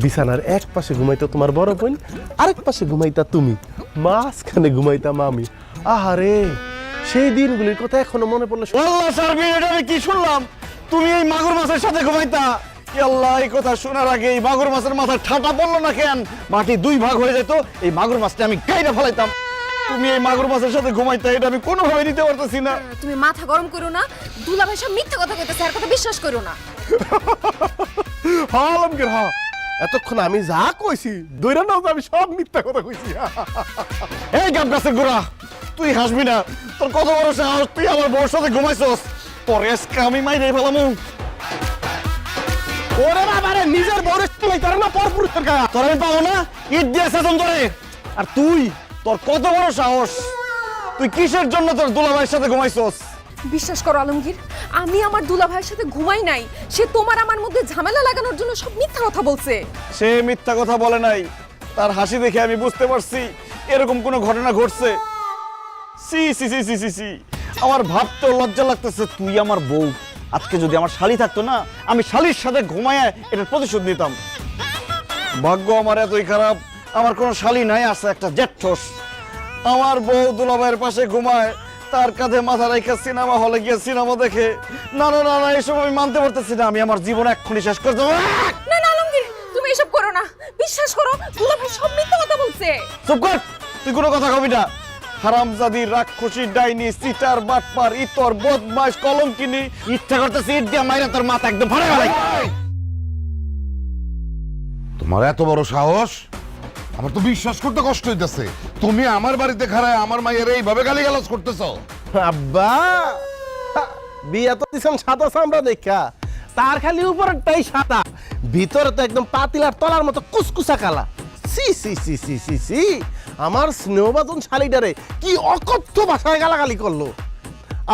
বিছানার এক পাশে ঘুমাইতো তোমার বড় বোন, আরেক পাশে ঘুমাইতা তুমি, মাঝখানে ঘুমাইতাম আমি। আহারে, সেই দিনগুলির কথা এখনো মনে পড়লে আল্লাহ শারমিন, এটা আমি কি শুনলাম? তুমি এই মাগুর মাছের সাথে ঘুমাইতা? এ আল্লাহ, এই কথা শোনার আগে এই মাগুর মাছের মাথায় ঠাটা পড়লো না কেন? মাটি 2 ভাগ হয়ে যেত, এই মাগুর মাছটা আমি কাইরা ফেলাইতাম। তুমি এই মাগুর মাছের সাথে ঘুমাইতা, এটা আমি কোনোভাবে নিতে পারতেছি না। তুমি মাথা গরম করো না, দুলা ভাই সব মিথ্যা কথা কইতেছে, আর কথা বিশ্বাস করো না। হ আলমগীর, হ, এতক্ষণ আমি যা কইছি দৈরা নাও, আমি সব মিথ্যা কথা কইছি। এই গাব গাছের গোড়া, তুই হাসবি না। তোর কত বড় সাহস, তুই আমার বউর সাথে ঘুমাইছস? পরে আজকে আমি মাইরে ফেলামু। ওরে বাবারে, নিজের বউরে চলাই তার না পরপুরুষের গায়ে। তোর আমি পাবো না, ইট দিয়ে শাসন করে। আর তুই, তোর কত বড় সাহস, তুই কিসের জন্য তোর দুলাভাইয়ের সাথে ঘুমাইছস? বিশ্বাস করো আলমগীর, আমি আমার দুলা ভাইয়ের সাথে ঘুমাই নাই। সে তোমার আমার মধ্যে ঝামেলা লাগানোর জন্য সব মিথ্যা কথা বলছে। সে মিথ্যা কথা বলে নাই, তার হাসি দেখে আমি বুঝতে পারছি এরকম কোনো ঘটনা ঘটছে। সি সি সি সি সি সি, আমার ভাবতে লজ্জা লাগতেছে। তুই আমার বউ, আজকে যদি আমার শালি থাকতো না, আমি শালির সাথে ঘুমায় এটার প্রতিশোধ নিতাম। ভাগ্য আমার এতই খারাপ, আমার কোনো শালি নাই, আছে একটা জেঠঠোস। আমার বউ দুলাভাইয়ের পাশে ঘুমায়, তার কাঁধে মাথা রেখে সিনেমা হলে গিয়ে সিনেমা দেখে। না না না না, এসব আমি মানতে পারতেছি না। আমি আমার জীবন এক্ষুনি শেষ করে দেবো। না না আলমগীর, তুমি এসব করো না, বিশ্বাস করো, দুলা ভাই সব মিথ্যা কথা বলছে। চুপ কর, তুই কোনো কথা কবি না। হারামজাদি, রাক্ষসী, ডাইনি, সিটার, বাটপার, ইতর, বদমাশ, কলঙ্কিনী। ইচ্ছা করতেছে ইট দিয়ে মাইরা তোর মাথা একদম ফাড়া ফেলাই। তোমার এত বড় সাহস, আমার তো বিশ্বাস করতে কষ্ট হইতেছে। তুমি আমার বাড়িতে খাড়ায় আমার মায়ের এইভাবে গালিগালাজ করতেছো। আব্বা বিয়া তো দিছেন সাদা চামড়া দেখা, তার খালি উপরটাই সাদা, ভিতরে তো একদম পাতিলার তলার মতো কুসকুসা কালা। সি সি সি সি সি সি, আমার স্নেহবাদন শালিটারে কি অকথ্য ভাষায় গালাগালি করলো।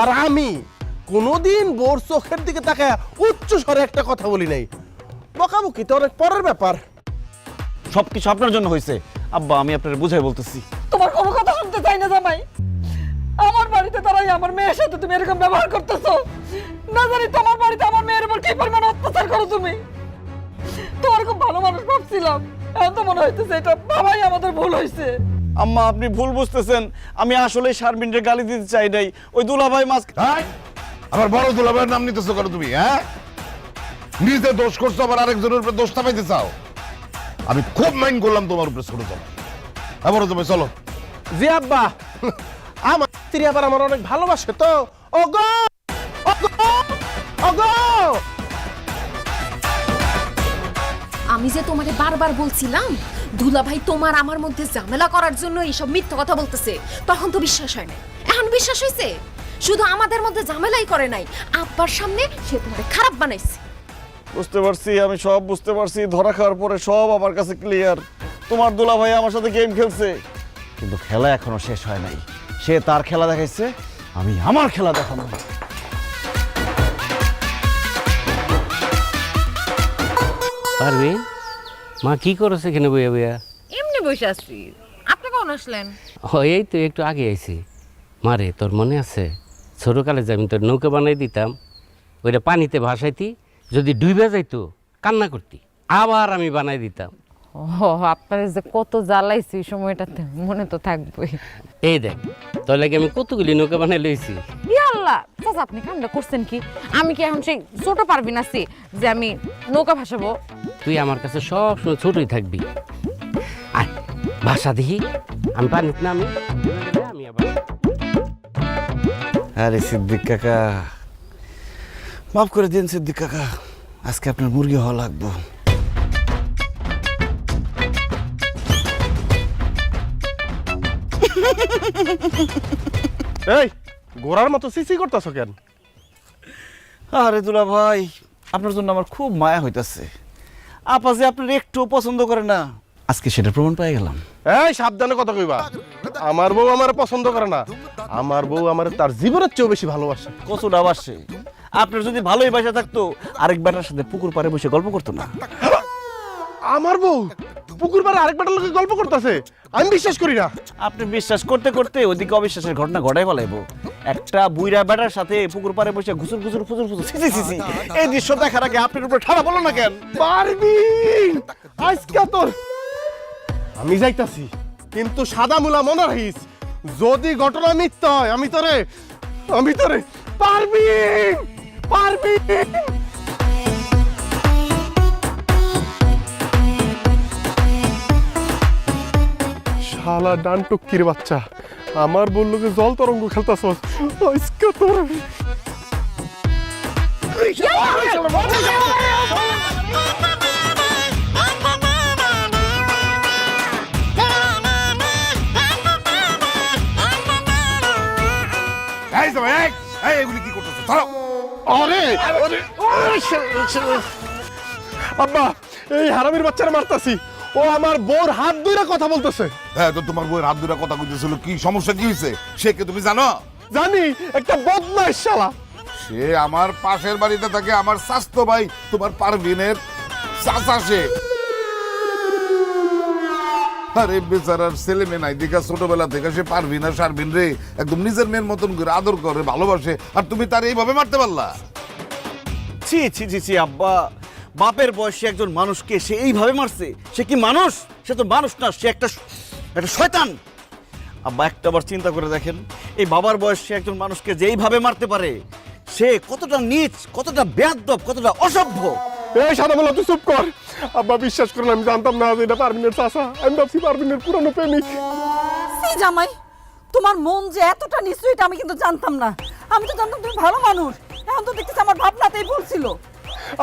আর আমি কোনোদিন বোর চোখের দিকে তাকায় উচ্চ স্বরে একটা কথা বলি নাই। বকাবকি তো অনেক পরের ব্যাপার। সবকিছু আপনার জন্য হয়েছে আব্বা, আমি আপনার বুঝাই বলতেছি। তোমার কোনো কথা শুনতে চাই না জামাই। আমার বাড়িতে দাঁড়াই আমার মেয়ের সাথে তুমি এরকম ব্যবহার করতেছো। না জানি তোমার বাড়িতে আমার মেয়ের উপর কি পরিমাণ অত্যাচার করো তুমি। তোমার খুব ভালো মানুষ ভাবছিলাম, এখন তো মনে হইতেছে এটা বাবাই আমাদের ভুল হয়েছে। আম্মা আপনি ভুল বুঝতেছেন, আমি আসলে শারমিনকে গালি দিতে চাই নাই। ওই দুলাভাই মাছ এই, আমার বড় দুলাভাইয়ের নাম নিতেছো কেন তুমি? হ্যাঁ, নিজে দোষ করছো, আবার আরেকজনের উপরে দোষ চাপাইতে চাও। আমি খুব মাইন্ড করলাম তোমার উপরে ছোট জামাই। বড় জামাই চলো। জি আব্বা, আমার স্ত্রী আবার আমার অনেক ভালোবাসে তো। ওগো ওগো ওগো, আমি যে তোমারে বারবার বলছিলাম দুলাভাই তোমার আমার মধ্যে ঝামেলা করার জন্য এইসব মিথ্যা কথা বলতেছে, তখন তো বিশ্বাস হয় না। এখন বিশ্বাস হয়েছে? শুধু আমাদের মধ্যে ঝামেলাই করে নাই, আব্বার সামনে সে তোমারে খারাপ বানাইছে। বুঝতে পারছি, আমি সব বুঝতে পারছি। ধরা খাওয়ার পরে সব আমার কাছে ক্লিয়ার। তোমার দুলাভাই আমার সাথে গেম খেলছে, কিন্তু খেলা এখনো শেষ হয় নাই। সে তার খেলা দেখাইছে, আমি আমার খেলা দেখাবো। পারবি মা কি করছে এখানে বইয়া বইয়া? এমনি বসে আছি। আপনি কখন আসলেন? ও এই তো একটু আগে আইছি। মারে তোর মনে আছে ছোটকালে যে আমি তোর নৌকা বানাই দিতাম, ওইটা পানিতে ভাসাইতি, যদি ডুবে যাইতো কান্না করতি, আবার আমি বানাই দিতাম। ও আপনার যে কত জ্বালাইছি সময়টাতে, মনে তো থাকবেই। এই দেখ তোর লাগে আমি কতগুলি নৌকা বানাই লইছি। আল্লাহ চাচা, আপনি কামটা করছেন কি? আমি কি এখন সেই ছোট পারবি না সি যে আমি নৌকা ভাসাবো? তুই আমার কাছে সব সময় ছোটই থাকবি। আর ভাষা দেখি আমি পানিতে নামি, আমি আবার আরে সিদ্দিক কাকা, মাফ করে দিন সিদ্দিক কাকা, আজকে আপনার মুরগি হওয়া লাগবো। এই গোড়ার মতো সিসি করতেছো কেন? আরে দুলা ভাই, আপনার জন্য আমার খুব মায়া হইতাছে। আপা যে আপনার একটু পছন্দ করে না, আজকে সেটা প্রমাণ পেয়ে গেলাম। এই সাবধানে কথা কইবা। আমার বউ আমার পছন্দ করে না, আমার বউ আমার তার জীবনের চেয়েও বেশি ভালোবাসে। কচুটা বাসে। আপনার যদি ভালোই বাসা থাকতো, আরেক বেটার সাথে পুকুর পাড়ে বসে গল্প করতো না। আমার বউ পুকুর পাড়ে আরেক বেটার লোকে গল্প করতেছে? আমি বিশ্বাস করি না। আপনি বিশ্বাস করতে করতে ওইদিকে অবিশ্বাসের ঘটনা ঘটাই ফেলাইবো। একটা বুইরা বেটার সাথে পুকুর পাড়ে বসে ঘুসুর ঘুসুর ফুসুর ফুসুর ছি ছি ছি, এই দৃশ্য দেখার আগে আপনার উপরে ঠাড়া বলো না কেন? পারবি আজকে তোর আমি যাইতাছি, কিন্তু সাদা মুলা মনে রাখিস, যদি ঘটনা মিথ্যা হয় আমি তোরে পারবি পারবি। শালা ডান টুক্কির বাচ্চা, আমার বললো যে জল তরঙ্গ খেলতাছ আজকে তোর। এই জামাই, এই এগুলি কি করতেছো? ধরো। আরে আরে আব্বা, এই হারামির বাচ্চারা মারতাছি, ও আমার বউর হাত ধরে কথা বলতেছে। হ্যাঁ, তো তোমার বউয়ের হাত ধরে কথা কইতেছিল, কি সমস্যা কি হয়েছে? সে কে তুমি জানো? জানি, একটা বদমাইশ শালা। সে আমার পাশের বাড়িতে থাকে, আমার স্বাস্থ্য ভাই তোমার পারভিনের চাচা সে। আরে বেচারার ছেলে মেয়ে নাই দেখা ছোটবেলা থেকে সে পারভিন আর শারভিন রে একদম নিজের মেয়ের মতন করে আদর করে ভালোবাসে, আর তুমি তার এইভাবে মারতে পারলা? ছি ছি ছি ছি আব্বা, বাপের বয়সে একজন মানুষকে সে এইভাবে মারছে? সে কি মানুষ? সে তো মানুষ না, সে একটা শয়তান। আব্বা একটাবার চিন্তা করে দেখেন, এই বাবার বয়সে একজন মানুষকে যে এইভাবে মারতে পারে, সে কতটা নীচ, কতটা বেয়াদব, কতটা অসভ্য। এই সাদা বলা, তুই চুপ কর। আব্বা বিশ্বাস করেন, আমি জানতাম না যে এটা পারভিনের চাচা। আমি ভাবছি পারভিনের পুরানো প্রেমিক। সে জামাই তোমার মন যে এতটা নিশ্চয়ই এটা আমি কিন্তু জানতাম না। আমি তো জানতাম তুমি ভালো মানুষ, এখন তো দেখতেছি আমার ভাবনাতেই ভুল ছিল।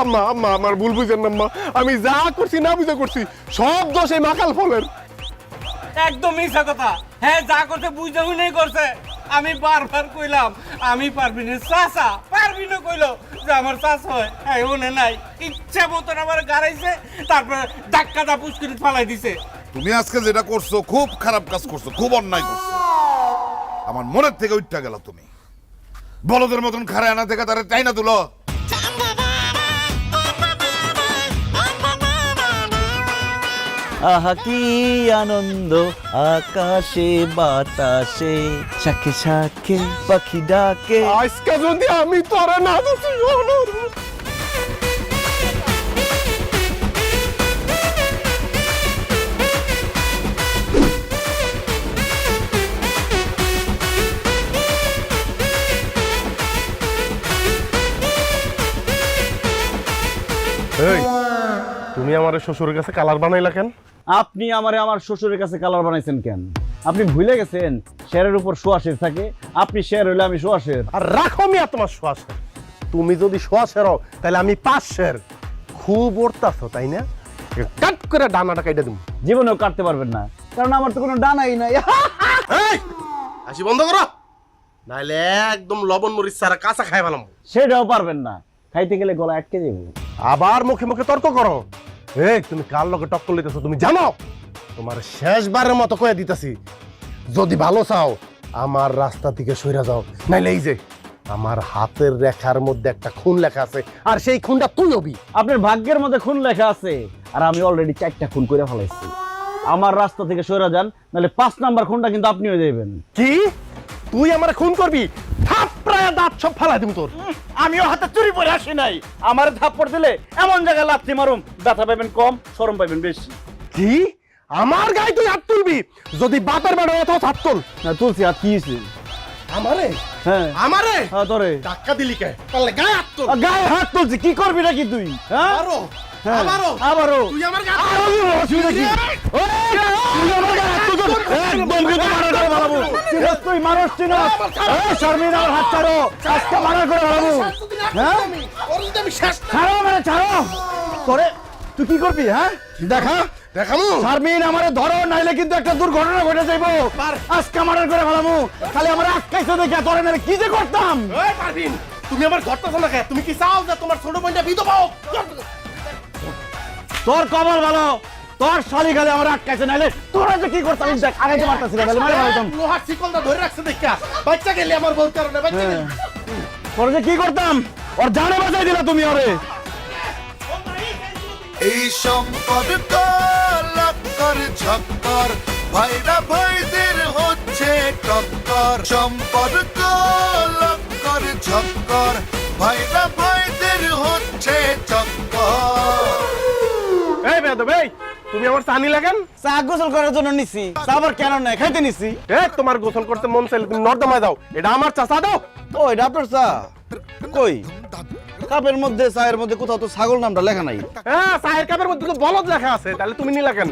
আম্মা আম্মা আমার ভুল বুঝেন না আম্মা, আমি যা করছি না বুঝে করছি সব দোষ এই মাকাল ফলের। একদম মিছা কথা। হ্যাঁ, যা করতে বুঝতে শুনেই করছে। আমি বারবার কইলাম আমি পারবি না, চাচা পারবি না কইলো যে আমার চাচা হয়। হ্যাঁ, মনে নাই, ইচ্ছা মতন আমার গাড়াইছে, তারপরে ধাক্কাটা পুষ্করি ফালাই দিছে। তুমি আজকে যেটা করছো খুব খারাপ কাজ করছো, খুব অন্যায় করছো। আমার মনের থেকে উঠতে গেল তুমি। বলদের মতন খারে আনা থেকে তারা চাই না তুলো। আহা কি আনন্দ আকাশে বাতাসে, শাখে শাখে পাখি ডাকে। আজকে যদি আমি তোরা না দোষী হনর। এই তুমি আমার শ্বশুরের কাছে কালার বানাইলা কেন? আপনি আমারে আমার শ্বশুরের কাছে কালার বানাইছেন কেন? আপনি ভুলে গেছেন শেরের উপর সোয়াশের থাকে। আপনি শের হইলে আমি সোয়াশের। আর রাখো মিয়া তোমার শ্বাসের। তুমি যদি শ্বাসের হও তাহলে আমি পাশের। খুব ওরতাছো তাই না? কাট করে ডানাটা কাইটা দিম। জীবনেও কাটতে পারবেন না, কারণ আমার তো কোনো ডানাই নাই। এই হাসি বন্ধ করো, নাইলে একদম লবণ মরিচ ছাড়া কাঁচা খাই ফেলাম। সেটাও পারবেন না, খাইতে গেলে গলা আটকে যাবো। আবার মুখে মুখে তর্ক করো। এই তুমি কার লগে টক্কর লইতেছো তুমি জানো? তোমার শেষবারের মতো কয়ে দিতেছি, যদি ভালো চাও আমার রাস্তা থেকে সইরা যাও, নাইলে এই যে আমার হাতের রেখার মধ্যে একটা খুন লেখা আছে, আর সেই খুনটা তুই হবি। আপনার ভাগ্যের মধ্যে খুন লেখা আছে, আর আমি অলরেডি 4টা খুন করে ফেলাইছি। আমার রাস্তা থেকে সরে যান, নাহলে 5 নাম্বার খুনটা কিন্তু আপনি হয়ে যাবেন। কি তুই আমার খুন করবি? থাপড়ায় দাঁত সব ফালাই দিবি তোর। আমিও হাতে চুরি পরে আসি নাই। আমার থাপ্পড় দিলে এমন জায়গায় লাথি মারুম, ব্যথা পাইবেন কম, শরম পাইবেন বেশি। কি আমার গায়ে তুই হাত তুলবি? যদি বাপের বেড়া অথবা হাত তুল। না তুলছি, আর কি হয়েছে? আমারে হ্যাঁ আমারে হ্যাঁ তোরে ধাক্কা দিলি কে? তাহলে গায়ে হাত তুল। গায়ে হাত তুলছি, কি করবি নাকি তুই? হ্যাঁ আরো হ্যাঁ, আবারও আবারও তুই আমার গায়ে আরো দিব, অসুবিধা কি? ওই, তুই আমার গায়ে হাত তুলছিস? একদম কিন্তু মারা করে ফেলাবো। চিনস তুই মানুষ চিনস? এই শারমিন, আমার হাত ছাড়ো, আজকে মারা করে ফেলাবো। হ্যাঁ ছাড়ো মানে ছাড়ো। তোরে তুই কি করবি? হ্যাঁ দেখা দেখামু। শারমিন, আমারে ধরো, নাইলে কিন্তু একটা দুর্ঘটনা ঘটে যাইবো। আজকে মারা করে ফেলাবো। খালি আমার আটকাইছে দেখে তোরে নাহলে কি যে করতাম। এই পারবিন, তুমি আমার ঘরটা না কে? তুমি কি চাও যে তোমার ছোট বোনটা বিধবা হোক? তোর কবর ভালো, তোর শালি খালি আমার আটকাইছে, নাইলে তোরা যে কি করতাম দেখ, আগাইতে পারতাছি না, নাহলে মারা ফেলতাম। লোহার শিকলটা ধরে রাখছে দেখা বাচ্চা গেলে আমার বউ কারণে বাচ্চা গেলে। তোর যে কি করতাম, ওর জানে বাঁচাই দিলা তুমি ওরে। এই সম্পর্ক লক্কর ঝক্কর, ভাইরা ভাইদের হচ্ছে টক্কর। সম্পর্ক লক্কর ঝক্কর, ভাইরা ভাইদের হচ্ছে চক্কর। এই বেয়াদব, এই তুমি আমার চানি লাগেন? চা গোসল করার জন্য নিছি, চা আবার কেন নাই, খাইতে নিছি। এ তোমার গোসল করতে মন চাইলে তুমি নর্দমায় দাও, এটা আমার চাচা দাও। ও এটা আপনার চা? কই কাপের মধ্যে, চায়ের মধ্যে কোথাও তো ছাগল নামটা লেখা নাই। হ্যাঁ চায়ের কাপের মধ্যে তো বলদ লেখা আছে, তাহলে তুমি নিলা কেন?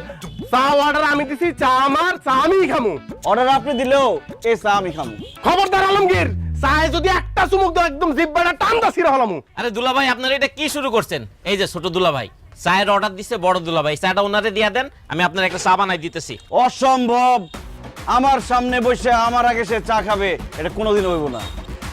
চা অর্ডার আমি দিছি, চা আমার, চা আমিই খামু। অর্ডার আপনি দিলেও এই চা আমি খামু। খবরদার আলমগীর, চায়ে যদি একটা চুমুক দাও একদম জিব্বাটা টান্দা ছিঁড়া হলামু। আরে দুলাভাই, আপনারা এটা কি শুরু করছেন? এই যে ছোট দুলাভাই চায়ের অর্ডার দিচ্ছে, বড় দুলাভাই চাটা ওনারে দিয়া দেন, আমি আপনার একটা চা বানাই দিতেছি। অসম্ভব, আমার সামনে বসে আমার আগে সে চা খাবে, এটা কোনোদিন হইব না।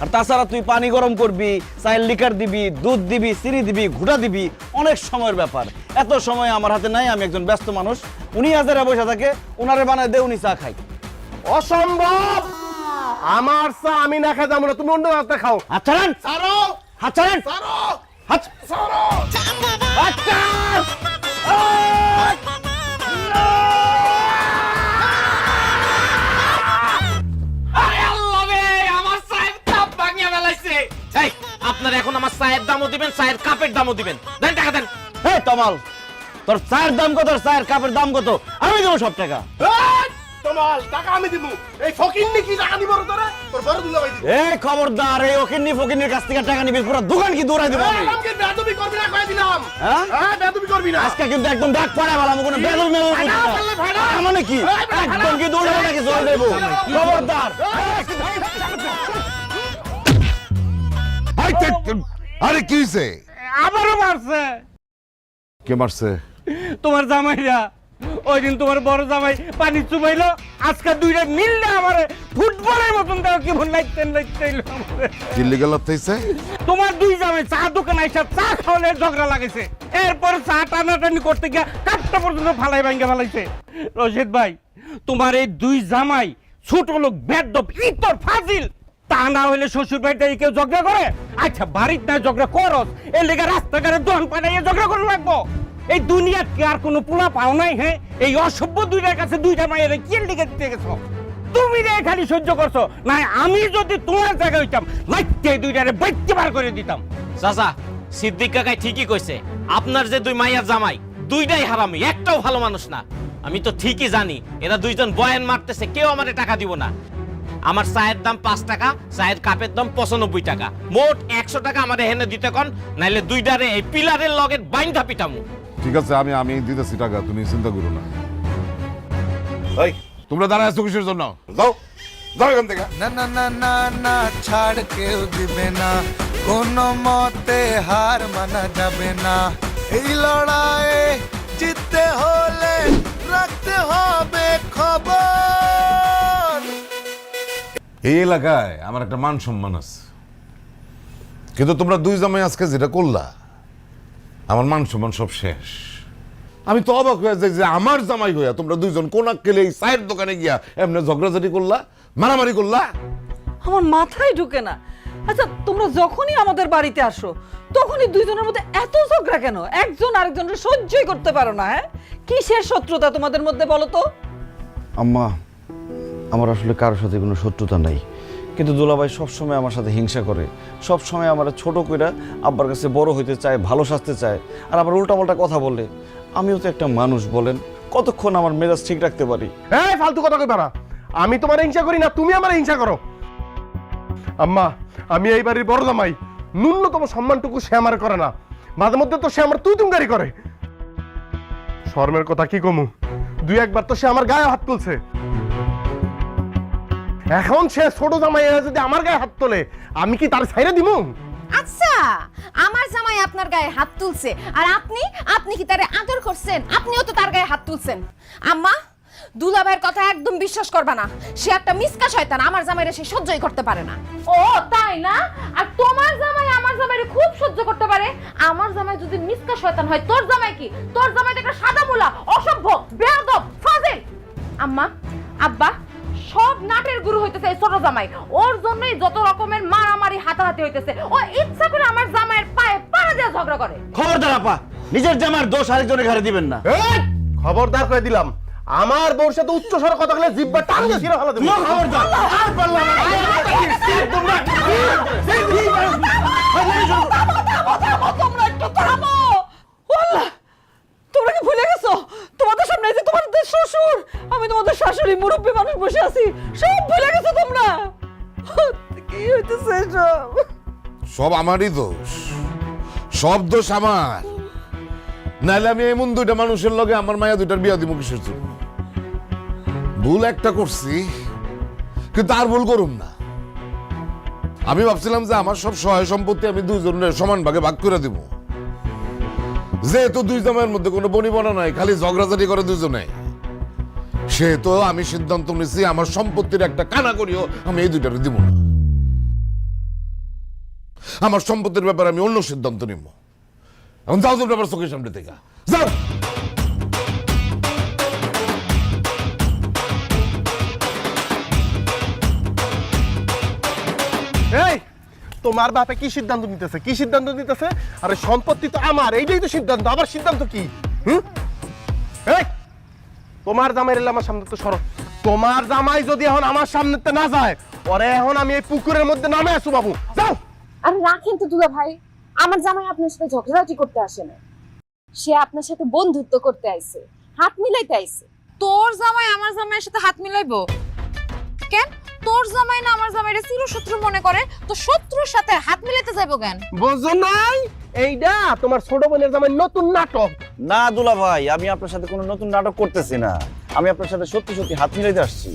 আর তাছাড়া তুই পানি গরম করবি, চায়ের লিকার দিবি, দুধ দিবি, চিনি দিবি, ঘুটা দিবি, অনেক সময়ের ব্যাপার। এত সময় আমার হাতে নাই, আমি একজন ব্যস্ত মানুষ। উনি হাজারে বসে থাকে, উনারে বানায় দে, উনি চা খাই। অসম্ভব, আমার চা আমি না খাই যাবো না, তুমি অন্য হাতে খাও। হাত ছাড়েন, ছাড়ো হাত ছাড়েন, ছাড়ো হাত ছাড়ো। হাত ছাড়। আরে আল্লাহ রে, আমার চায়ের কাপ ভাঙিয়া ফেলাইছে। এই, আপনারা এখন আমার চায়ের দামও দিবেন, চায়ের কাপের দামও দিবেন। দেন টাকা দেন। হে তমাল, তোর চায়ের দাম কত, চায়ের কাপের দাম কত? আমি দেবো সব টাকা। এই, তোমার টাকা আমি দিব। এই ফকিন্নি কি টাকা দিব তোরা? তোর বড় দুলাভাই দিব। এই খবরদার, এই ওকিন্নি ফকিন্নির কাছ থেকে টাকা নিবি, পুরো দোকান কি দৌড়াই দেবো আমি। আলমগীর বেয়াদবি করবি না কই দিলাম। হ্যাঁ? হ্যাঁ বেয়াদবি করবি না। আজকে কিন্তু একদম ডাক পড়া ভালো, আমি কোনো বেদল মেদল করছি না। ভাড়া, ভাড়া। মানে মানে কি একদম কি দৌড়াবো নাকি জল দেবো খবরদার আরে কি হয়েছে? আবারও মারছে কে মারছে? তোমার জামাইরা। ওই দিন তোমার বড় জামাই পানি চুবাইলো, আজকে দুইটা মিললে আমারে ফুটবলের মতন দাও কি ভুল লাগতেন লাগতেইলো আমারে। কি লিগে লাগতেছে? তোমার দুই জামাই চা দোকানে এসে চা খাওয়ালে ঝগড়া লাগেছে, এরপর চা টানাটানি করতে গিয়ে কাঠটা পর্যন্ত ফালাই ভাঙ্গা ফালাইছে। রশিদ ভাই, তোমার এই দুই জামাই ছোট লোক বেদব ইতর ফাজিল। তা না হইলে শ্বশুর বাড়িতে কেউ ঝগড়া করে? আচ্ছা বাড়িতে না ঝগড়া করস, এর লেগে রাস্তাঘাটে দোকান পাঠাইয়ে ঝগড়া করে লাগবো? এই দুনিয়ার কি আর কোনো পোলা পাও নাই? হ্যাঁ, এই অসভ্য দুইটার কাছে দুইটা মায়ের কি লিখে দিতে গেছো? তুমি রে খালি সহ্য করছো না? আমি যদি তোমার জায়গায় হইতাম লাইতে দুইটারে বাইতে বার করে দিতাম। চাচা, সিদ্দিক কাকাই ঠিকই কইছে, আপনার যে দুই মাইয়ার জামাই দুইটাই হারামি, একটাও ভালো মানুষ না। আমি তো ঠিকই জানি এরা দুইজন বয়ান মারতেছে, কেউ আমারে টাকা দিব না। আমার চায়ের দাম 5 টাকা, চায়ের কাপের দাম 95 টাকা, মোট 100 টাকা আমারে হেনে দিতে কোন, নাইলে দুইটারে এই পিলারের লগে বাইন্ধা পিটামু। ঠিক আছে, আমি দিতেছি টাকা, তুমি চিন্তা করো না। এই তোমরা দাঁড়ায় আছো কিসের জন্য? যাও যাও এখান থেকে। না না না না না, ছাড় কেউ দিবে না, কোনো মতে হার মানা যাবে না। এই লড়াইয়ে জিততে হলে রাখতে হবে খবর। এই এলাকায় আমার একটা মান সম্মান আছে, কিন্তু তোমরা দুই জামাই আজকে যেটা করলা, আমার মান সম্মান সব শেষ। আমি তো অবাক হয়ে যাই যে আমার জামাই হইয়া তোমরা দুইজন কোনা কেলে এই চায়ের দোকানে গিয়া এমনি ঝগড়াঝাটি করলা, মারামারি করলা। আমার মাথায় ঢুকে না। আচ্ছা, তোমরা যখনই আমাদের বাড়িতে আসো তখনই দুইজনের মধ্যে এত ঝগড়া কেন? একজন আরেকজনের সহ্যই করতে পারো না? হ্যাঁ, কিসের শত্রুতা তোমাদের মধ্যে বলো তো? আম্মা, আমার আসলে কারোর সাথে কোনো শত্রুতা নাই, কিন্তু দুলাভাই সবসময় আমার সাথে হিংসা করে, সবসময় আমার ছোট কইরা আব্বার কাছে বড় হইতে চায়, ভালো সাজতে চায়, আর আবার উল্টাপাল্টা কথা বলে। আমিও তো একটা মানুষ, বলেন কতক্ষণ আমার মেজাজ ঠিক রাখতে পারি? এই ফালতু কথা কইবা না। আমি তোমার হিংসা করি না, তুমি আমার হিংসা করো। আম্মা, আমি এই বাড়ির বড় জামাই, ন্যূনতম সম্মানটুকু সে আমার করে না। মাঝে মধ্যে তো সে আমার তুই তুমগারি করে। শর্মের কথা কি কমু, দুই একবার তো সে আমার গায়ে হাত তুলছে। এখন সে ছোট জামাই যদি আমার গায়ে হাত তোলে, আমি কি তার ছাইরে দিমু? আচ্ছা, আমার জামাই আপনার গায়ে হাত তুলছে আর আপনি কি তারে আদর করছেন? আপনিও তো তার গায়ে হাত তুলছেন। আম্মা, দুলাভাইয়ের কথা একদম বিশ্বাস করবা না, সে একটা মিসকা শয়তান, আমার জামাইরে সে সহ্যই করতে পারে না। ও তাই না? আর তোমার জামাই আমার জামাইরে খুব সহ্য করতে পারে। আমার জামাই যদি মিসকা শয়তান হয়, তোর জামাই কি? তোর জামাই তো একটা সাদা মুলা, অসভ্য, বেয়াদব, ফাজিল। আম্মা, আব্বা, সব নাটের গুরু হইতেছে এই ছোট জামাই। ওর জন্যই যত রকমের মারামারি হাতাহাতি হইতেছে। ও ইচ্ছা করে আমার জামাইয়ের পায়ে পাড়া দিয়ে ঝগড়া করে। খবরদার আপা, নিজের জামার দোষ আরেকজনের ঘাড়ে দিবেন না। এই, খবরদার করে দিলাম, আমার বউর সাথে উচ্চ স্বরে কথা বলে জিহ্বা টান দিয়ে ছিঁড়ে ফেলা দেব। খবরদার, আর পারলাম না। তোমরা একটু থামো। ওয়াল্লাহ, তোমরা কি ভুলে গেছো তোমাদের সামনে এই যে তোমাদের শ্বশুর, আমি তোমাদের শাশুড়ি, মুরব্বী মানুষ বসে আছি, সব ভুলে গেছো তোমরা? কি হইতেছে সব? সব আমারই দোষ, সব দোষ আমার। নাহলে আমি এমন দুইটা মানুষের লগে আমার মায়া দুইটার বিয়া দিব কিসের জন্য? ভুল একটা করছি, কিন্তু আর ভুল করুম না। আমি ভাবছিলাম যে আমার সব সহায় সম্পত্তি আমি দুইজনের সমান ভাগে ভাগ করে দিব, যেহেতু দুই জামাইয়ের মধ্যে কোনো বনিবনা নাই, খালি ঝগড়াঝাটি করে দুইজনে, সেহেতু আমি সিদ্ধান্ত নিয়েছি আমার সম্পত্তির একটা কানা করিও আমি এই দুইটারে দিব না। আমার সম্পত্তির ব্যাপারে আমি অন্য সিদ্ধান্ত নিব। এখন যাও তোমরা আমার চোখের সামনে থেকে যাও। এই, তোমার বাপে কি সিদ্ধান্ত নিতেছে? কি সিদ্ধান্ত নিতেছে? আরে সম্পত্তি তো আমার, এইটাই তো সিদ্ধান্ত। আমার সিদ্ধান্ত কি? এই, তোমার জামাই এলে আমার সামনে তো সরো। তোমার জামাই যদি এখন আমার সামনে না যায়, ওরে এখন আমি এই পুকুরের মধ্যে নামে আসু বাবু। যাও। আরে রাখেন তো দুলা ভাই, আমার জামাই আপনার সাথে ঝগড়াঝাটি করতে আসে না, সে আপনার সাথে বন্ধুত্ব করতে আইছে, হাত মিলাইতে আইছে। তোর জামাই আমার জামাইয়ের সাথে হাত মিলাইবো কেন? তোর জামাই না আমার জামাইরে চিরশত্রু মনে করে, তো শত্রুর সাথে হাত মিলাইতে যাইবো কেন? বুঝো নাই? এইটা তোমার ছোট বোনের জামাই নতুন নাটক। না দুলা ভাই, আমি আপনার সাথে কোনো নতুন নাটক করতেছি না। আমি আপনার সাথে সত্যি সত্যি হাত মিলাইতে আসছি।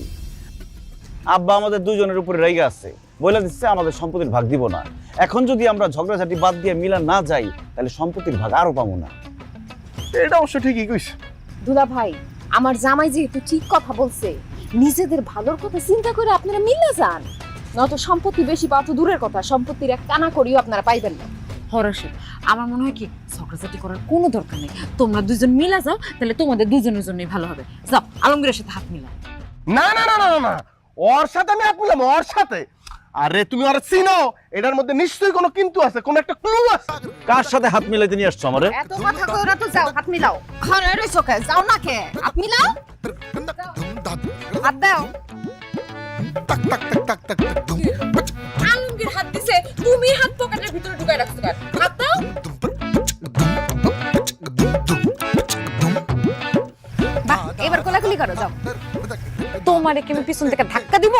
আব্বা আমাদের দুজনের উপরে রেগে আছে, বলে দিচ্ছে আমাদের সম্পত্তির ভাগ দিব না। এখন যদি আমরা ঝগড়াঝাটি বাদ দিয়ে মিলা না যাই, তাহলে সম্পত্তির ভাগ আরো পাবো না। এটা অবশ্য ঠিকই কইস। দুলা ভাই, আমার জামাই যেহেতু ঠিক কথা বলছে, নিজেদের ভালোর কথা চিন্তা করে আপনারা মিলে যান। নত সম্পত্তি বেশি পাওয়া তো দূরের কথা, সম্পত্তির এক কানা করিও আপনারা পাইবেন না। হরসে আমার মনে হয় কি ঝগড়াঝাটি করার কোনো দরকার নেই, তোমরা দুজন মিলা যাও, তাহলে তোমাদের দুজনের জন্যই ভালো হবে। যাও আলমগীরের সাথে হাত মিলাও। না না না না না, ওর সাথে আমি হাত মিলাম, ওর সাথে। আরে তুমি ওর চিনো, এটার মধ্যে নিশ্চয়ই কোনো কিন্তু আছে, কোনো একটা ক্লু আছে। কার সাথে হাত মিলাইতে নিয়ে আসছো আমারে? এত কথা কইরা তো যাও, হাত মিলাও। ঘরে রইছো কে? যাও না কে? হাত মিলাও, হাত দাও। আলমগীর হাত দিছে, তুমি হাত পকেটের ভিতরে ঢুকাই রাখছো কেন? হাত দাও। বাহ, এবার কোলাকুলি করো, যাও। তোমারে কি আমি পিছন থেকে ধাক্কা দিব?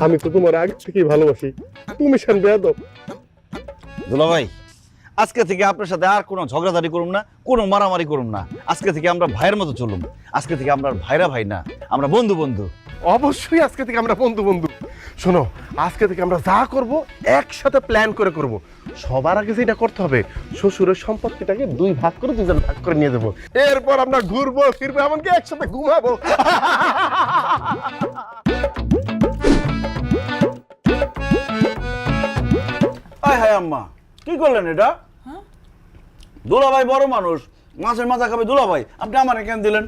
আমি তো তোমার আগে থেকেই ভালোবাসি, তুমি শান বেয়াদব। দুলা ভাই, আজকে থেকে আপনার সাথে আর কোনো ঝগড়াঝাটি করুম না, কোনো মারামারি করুম না। আজকে থেকে আমরা ভাইয়ের মতো চলুম। আজকে থেকে আমরা ভাইরা ভাই না, আমরা বন্ধু বন্ধু। অবশ্যই আজকে থেকে আমরা বন্ধু বন্ধু। শোনো, আজকে থেকে আমরা যা করব একসাথে প্ল্যান করে করব। সবার আগে যেটা করতে হবে, শ্বশুরের সম্পত্তিটাকে 2 ভাগ করে 2 জন ভাগ করে নিয়ে যাবো। এরপর আমরা ঘুরবো ফিরবো, এমনকি একসাথে ঘুমাবো। আয় হায় আম্মা, কি করলেন এটা? দুলা ভাই বড় মানুষ, মাছের মাথা খাবে দুলা ভাই, আপনি আমারে কেন দিলেন?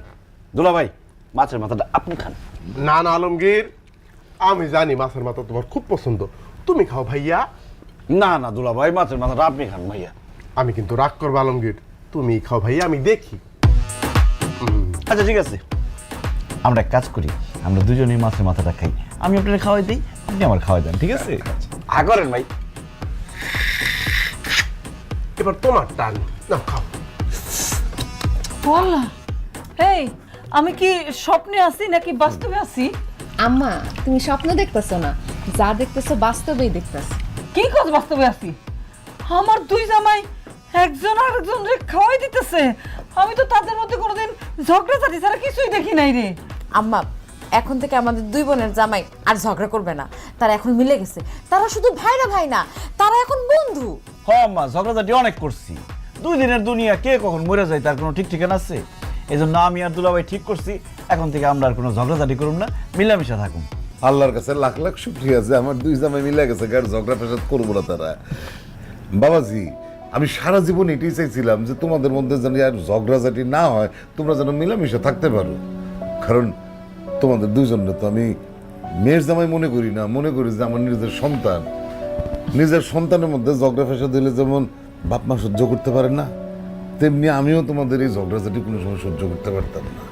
দুলা ভাই, মাছের মাথাটা আপনি খান। না না আলমগীর, আমি জানি মাছের মাথা তোমার খুব পছন্দ, তুমি খাও ভাইয়া। না না দুলা ভাই, মাছের মাথাটা আপনি খান ভাইয়া। আমি কিন্তু রাগ করবো আলমগীর, তুমি খাও ভাইয়া, আমি দেখি। আচ্ছা ঠিক আছে, আমরা এক কাজ করি, আমরা দুজনেই মাছের মাথাটা খাই। আমি আপনাকে খাওয়াই দিই, আপনি আমার খাওয়াই দেন, ঠিক আছে? করেন ভাই। এবার তোমার টান, না খাও। বললা, এই আমি কি স্বপ্নে আছি নাকি বাস্তবে আছি? আম্মা, তুমি স্বপ্ন দেখতেছো না, যা দেখতেছো বাস্তবেই দেখতেছো। কি কাজ বাস্তবে আছি? আমার 2 জামাই একজন আরেকজনকে খাওয়াই দিতেছে। আমি তো তাদের মধ্যে কোনোদিন ঝগড়াঝাটি ছাড়া কিছুই দেখি নাই রে। আম্মা, এখন থেকে আমাদের 2 বোনের জামাই আর ঝগড়া করবে না, তারা এখন মিলে গেছে। তারা শুধু ভাইরা ভাই না, তারা এখন বন্ধু। হ্যাঁ আম্মা, ঝগড়াঝাটি অনেক করছি। 2 দিনের দুনিয়া, কে কখন মরে যায় তার কোনো ঠিক ঠিকানা আছে? এই জন্য আমি আর দুলা ভাই ঠিক করছি, এখন থেকে আমরা আর কোনো ঝগড়াঝাটি করুম না, মিলামিশা থাকুম। আল্লাহর কাছে লাখ লাখ শুকরিয়া যে আমার 2 জামাই মিলে গেছে, গার ঝগড়া ফেসাদ করবো না তারা। বাবাজি, আমি সারা জীবন এটাই চাইছিলাম যে তোমাদের মধ্যে যেন আর ঝগড়াঝাটি না হয়, তোমরা যেন মিলামিশা থাকতে পারো। কারণ তোমাদের 2 জনের তো আমি মেয়ের জামাই মনে করি না, মনে করি যে আমার নিজের সন্তান। নিজের সন্তানের মধ্যে ঝগড়া ফেসাদ দিলে যেমন বাপ মা সহ্য করতে পারে না, তেমনি আমিও তোমাদের এই ঝগড়াঝাটি কোনো সময় সহ্য করতে পারতাম না।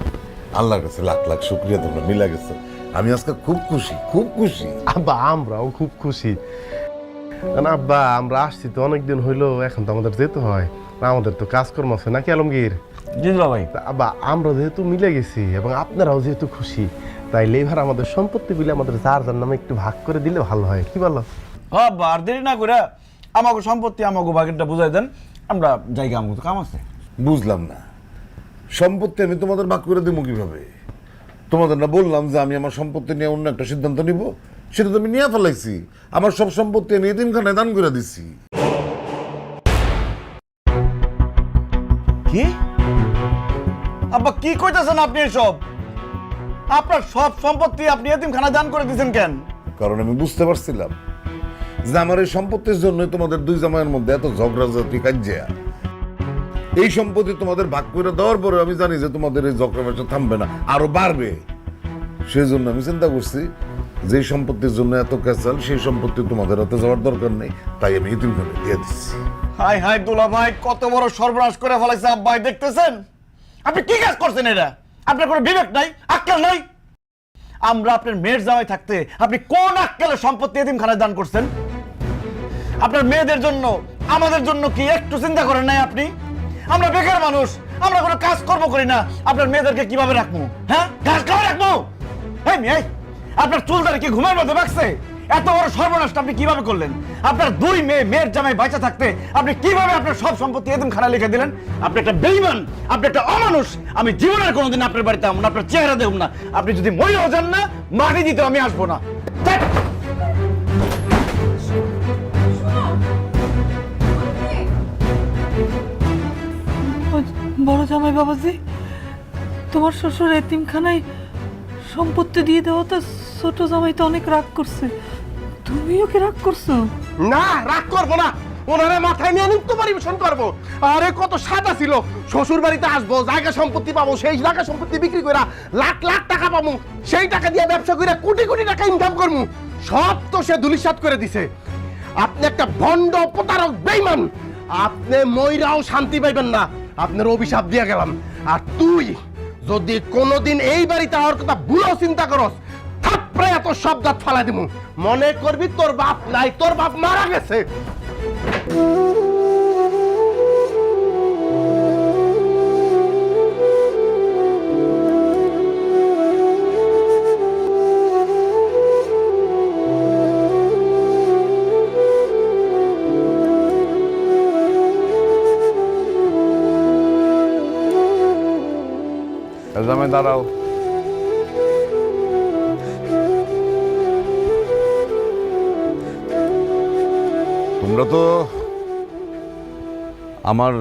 আল্লাহর কাছে লাখ লাখ শুকরিয়া, তোমরা মিলা গেছে। আমি আজকে খুব খুশি, খুব খুশি। আব্বা, আমরাও খুব খুশি। কারণ আব্বা, আমরা আসছি তো অনেকদিন হইলো, এখন তো আমাদের যেতে হয়, আমাদের তো কাজকর্ম আছে নাকি আলমগীর? জি দুলা ভাই। আব্বা, আমরা যেহেতু মিলে গেছি এবং আপনারাও যেহেতু খুশি, তাইলে এবার আমাদের সম্পত্তিগুলি আমাদের যার যার নামে একটু ভাগ করে দিলে ভালো হয়, কি বলো? হ্যাঁ, আর দেরি না করে আমাকে সম্পত্তি, আমাকে ভাগেরটা বুঝাই দেন, আমরা জায়গা, আমাকে তো কাম আছে। বুঝলাম না, সম্পত্তি আমি তোমাদের ভাগ করে দেবো কিভাবে? তোমাদের না বললাম যে আমি আমার সম্পত্তি নিয়ে অন্য একটা সিদ্ধান্ত নিব? সেটা তো আমি নিয়ে ফেলাইছি। আমার সব সম্পত্তি আমি এতিমখানায় দান করে দিচ্ছি। কি আব্বা, কি কইতাছেন আপনি এসব? আপনার সব সম্পত্তি আপনি এতিমখানা দান করে দিয়েছেন কেন? কারণ আমি বুঝতে পারছিলাম যে আমার এই সম্পত্তির জন্য তোমাদের 2 জামাইয়ের মধ্যে এত ঝগড়াঝাটি কাজিয়া। এই সম্পত্তি তোমাদের ভাগ করে দেওয়ার পরে আমি জানি যে তোমাদের এই ঝগড়া ব্যবসা থামবে না, আরো বাড়বে। সেই জন্য আমি চিন্তা করছি যে সম্পত্তির জন্য এত ক্যাচাল, সেই সম্পত্তি তোমাদের হাতে যাওয়ার দরকার নেই, তাই আমি এতিমখানায় দিয়ে দিচ্ছি। হাই হাই দুলা ভাই, কত বড় সর্বনাশ করে ফেলাইছে আব্বাই, দেখতেছেন? আপনি কি কাজ করছেন এটা? আপনার কোনো বিবেক নাই, আক্কেল নাই? আমরা আপনার মেয়ের জামাই থাকতে আপনি কোন আক্কেলে সম্পত্তি এতিমখানায় দান করছেন? আপনার মেয়েদের জন্য, আমাদের জন্য কি একটু চিন্তা করেন নাই আপনি? আমরা বেকার মানুষ, আমরা কোনো কাজ কর্ম করি না, আপনার মেয়েদেরকে কিভাবে রাখবো? হ্যাঁ, ঘাস খাওয়া রাখবো? এই মেয়ে, আপনার চুলদারি কি ঘুমের মধ্যে বাঁকছে? এত বড় সর্বনাশটা আপনি কিভাবে করলেন? আপনার দুই মেয়ের জামাই বাঁচা থাকতে আপনি কিভাবে আপনার সব সম্পত্তি এতিমখানা লিখে দিলেন? আপনি একটা বেঈমান, আপনি একটা অমানুষ। আমি জীবনের কোনোদিন আপনার বাড়িতে আমন, আপনার চেহারা দেখব না। আপনি যদি মরেও যান না, মাটি দিতে আমি আসবো না। ধ্যাৎ। বড় জামাই বাবাজি, তোমার শ্বশুর এতিমখানায় সম্পত্তি দিয়ে দেওয়া তো ছোট জামাই তো অনেক রাগ করছে, তুমিও কি রাগ করছো? না, রাগ করবো না। ওনারে মাথায় নিয়ে নৃত্য পরিবেশন করবো। আরে কত সাদা ছিল, শ্বশুর বাড়িতে আসবো, জায়গা সম্পত্তি পাবো, সেই জায়গা সম্পত্তি বিক্রি করে লাখ লাখ টাকা পাবো, সেই টাকা দিয়ে ব্যবসা করে কোটি কোটি টাকা ইনকাম করবো। সব তো সে ধুলিসাৎ করে দিছে। আপনি একটা ভণ্ড প্রতারক বেঈমান। আপনি মইরাও শান্তি পাইবেন না। আপনার অভিশাপ দিয়ে গেলাম। আর তুই যদি কোনোদিন এই বাড়িতে আমার কথা ভুলেও চিন্তা করস, থাপড়ে এত শব্দ ফালাই দিব। মনে করবি তোর বাপ নাই, তোর বাপ মারা গেছে। জামাই দাঁড়াও। তোমরা তো আমার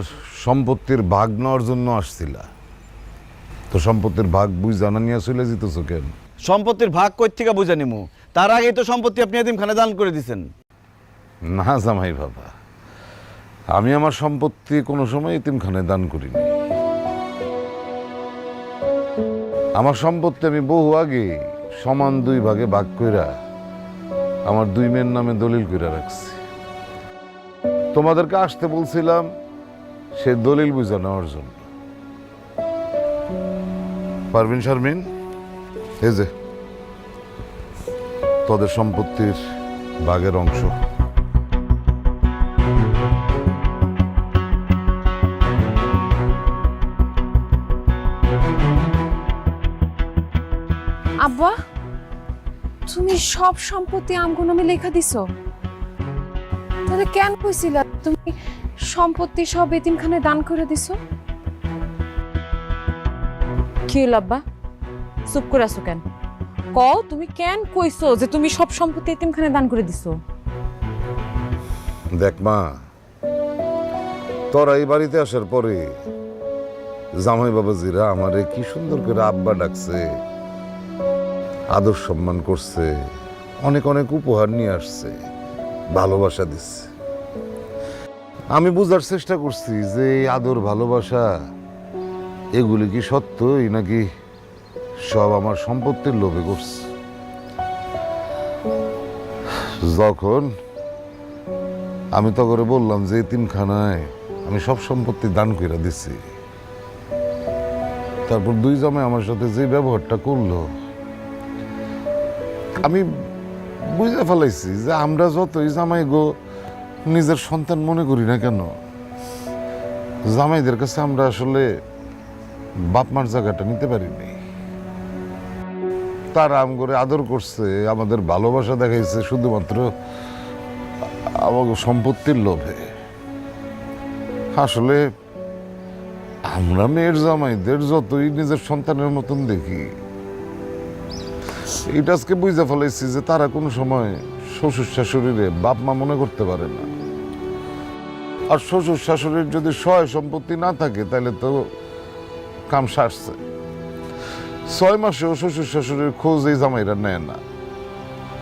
সম্পত্তির ভাগ নেওয়ার জন্য আসছিলা, তো সম্পত্তির ভাগ বুঝ জানা নিয়ে চলে যেতেছো কেন? সম্পত্তির ভাগ কই থেকে বুঝে নিমু? তার আগেই তো সম্পত্তি আপনি এতিমখানা দান করে দিয়েছেন। না জামাই বাবা, আমি আমার সম্পত্তি কোনো সময় এতিমখানায় দান করিনি। আমার সম্পত্তি আমি বহু আগে সমান দুই ভাগে ভাগ কইরা আমার দুই মেয়ের নামে দলিল কইরা রাখছি। তোমাদেরকে আসতে বলছিলাম সে দলিল বুঝা নেওয়ার জন্য। পারভিন শারমিন, এই যে তোদের সম্পত্তির ভাগের অংশ। আব্বা, তুমি সব সম্পত্তি আমগো নামে লেখা দিছো? তাহলে কেন কইছিলা তুমি সম্পত্তি সব এতিমখানায় দান করে দিছো? কি হলো আব্বা, চুপ করে আছো কেন? কও, তুমি কেন কইছো যে তুমি সব সম্পত্তি এতিমখানায় দান করে দিছো? দেখ মা, তোরা এই বাড়িতে আসার পরে জামাই বাবাজিরা আমারে কি সুন্দর করে আব্বা ডাকছে, আদর সম্মান করছে, অনেক অনেক উপহার নিয়ে আসছে, ভালোবাসা দিচ্ছে। আমি বুঝার চেষ্টা করছি যে এই আদর ভালোবাসা এগুলি কি সত্যই নাকি সব আমার সম্পত্তির লোভে করছে। যখন আমি তো করে বললাম যে এতিমখানায় আমি সব সম্পত্তি দান করে দিছি, তারপর দুই জামাই আমার সাথে যে ব্যবহারটা করলো, আমি বুঝে ফেলাইছি যে আমরা যতই জামাই গো নিজের সন্তান মনে করি না কেন, জামাইদের কাছে আমরা আসলে বাপ মার জায়গাটা নিতে পারিনি। তারা আম করে আদর করছে, আমাদের ভালোবাসা দেখাইছে শুধুমাত্র আমাকে সম্পত্তির লোভে। আসলে আমরা মেয়ের জামাইদের যতই নিজের সন্তানের মতন দেখি, এটা আজকে বুঝে ফেলাইছি যে তারা কোনো সময় শ্বশুর শাশুড়িরে বাপ মা মনে করতে পারে না। আর শ্বশুর শাশুড়ির যদি সয় সম্পত্তি না থাকে তাহলে তো কাম সারছে। 6 মাসেও শ্বশুর শাশুড়ির খোঁজ এই জামাইরা নেয় না।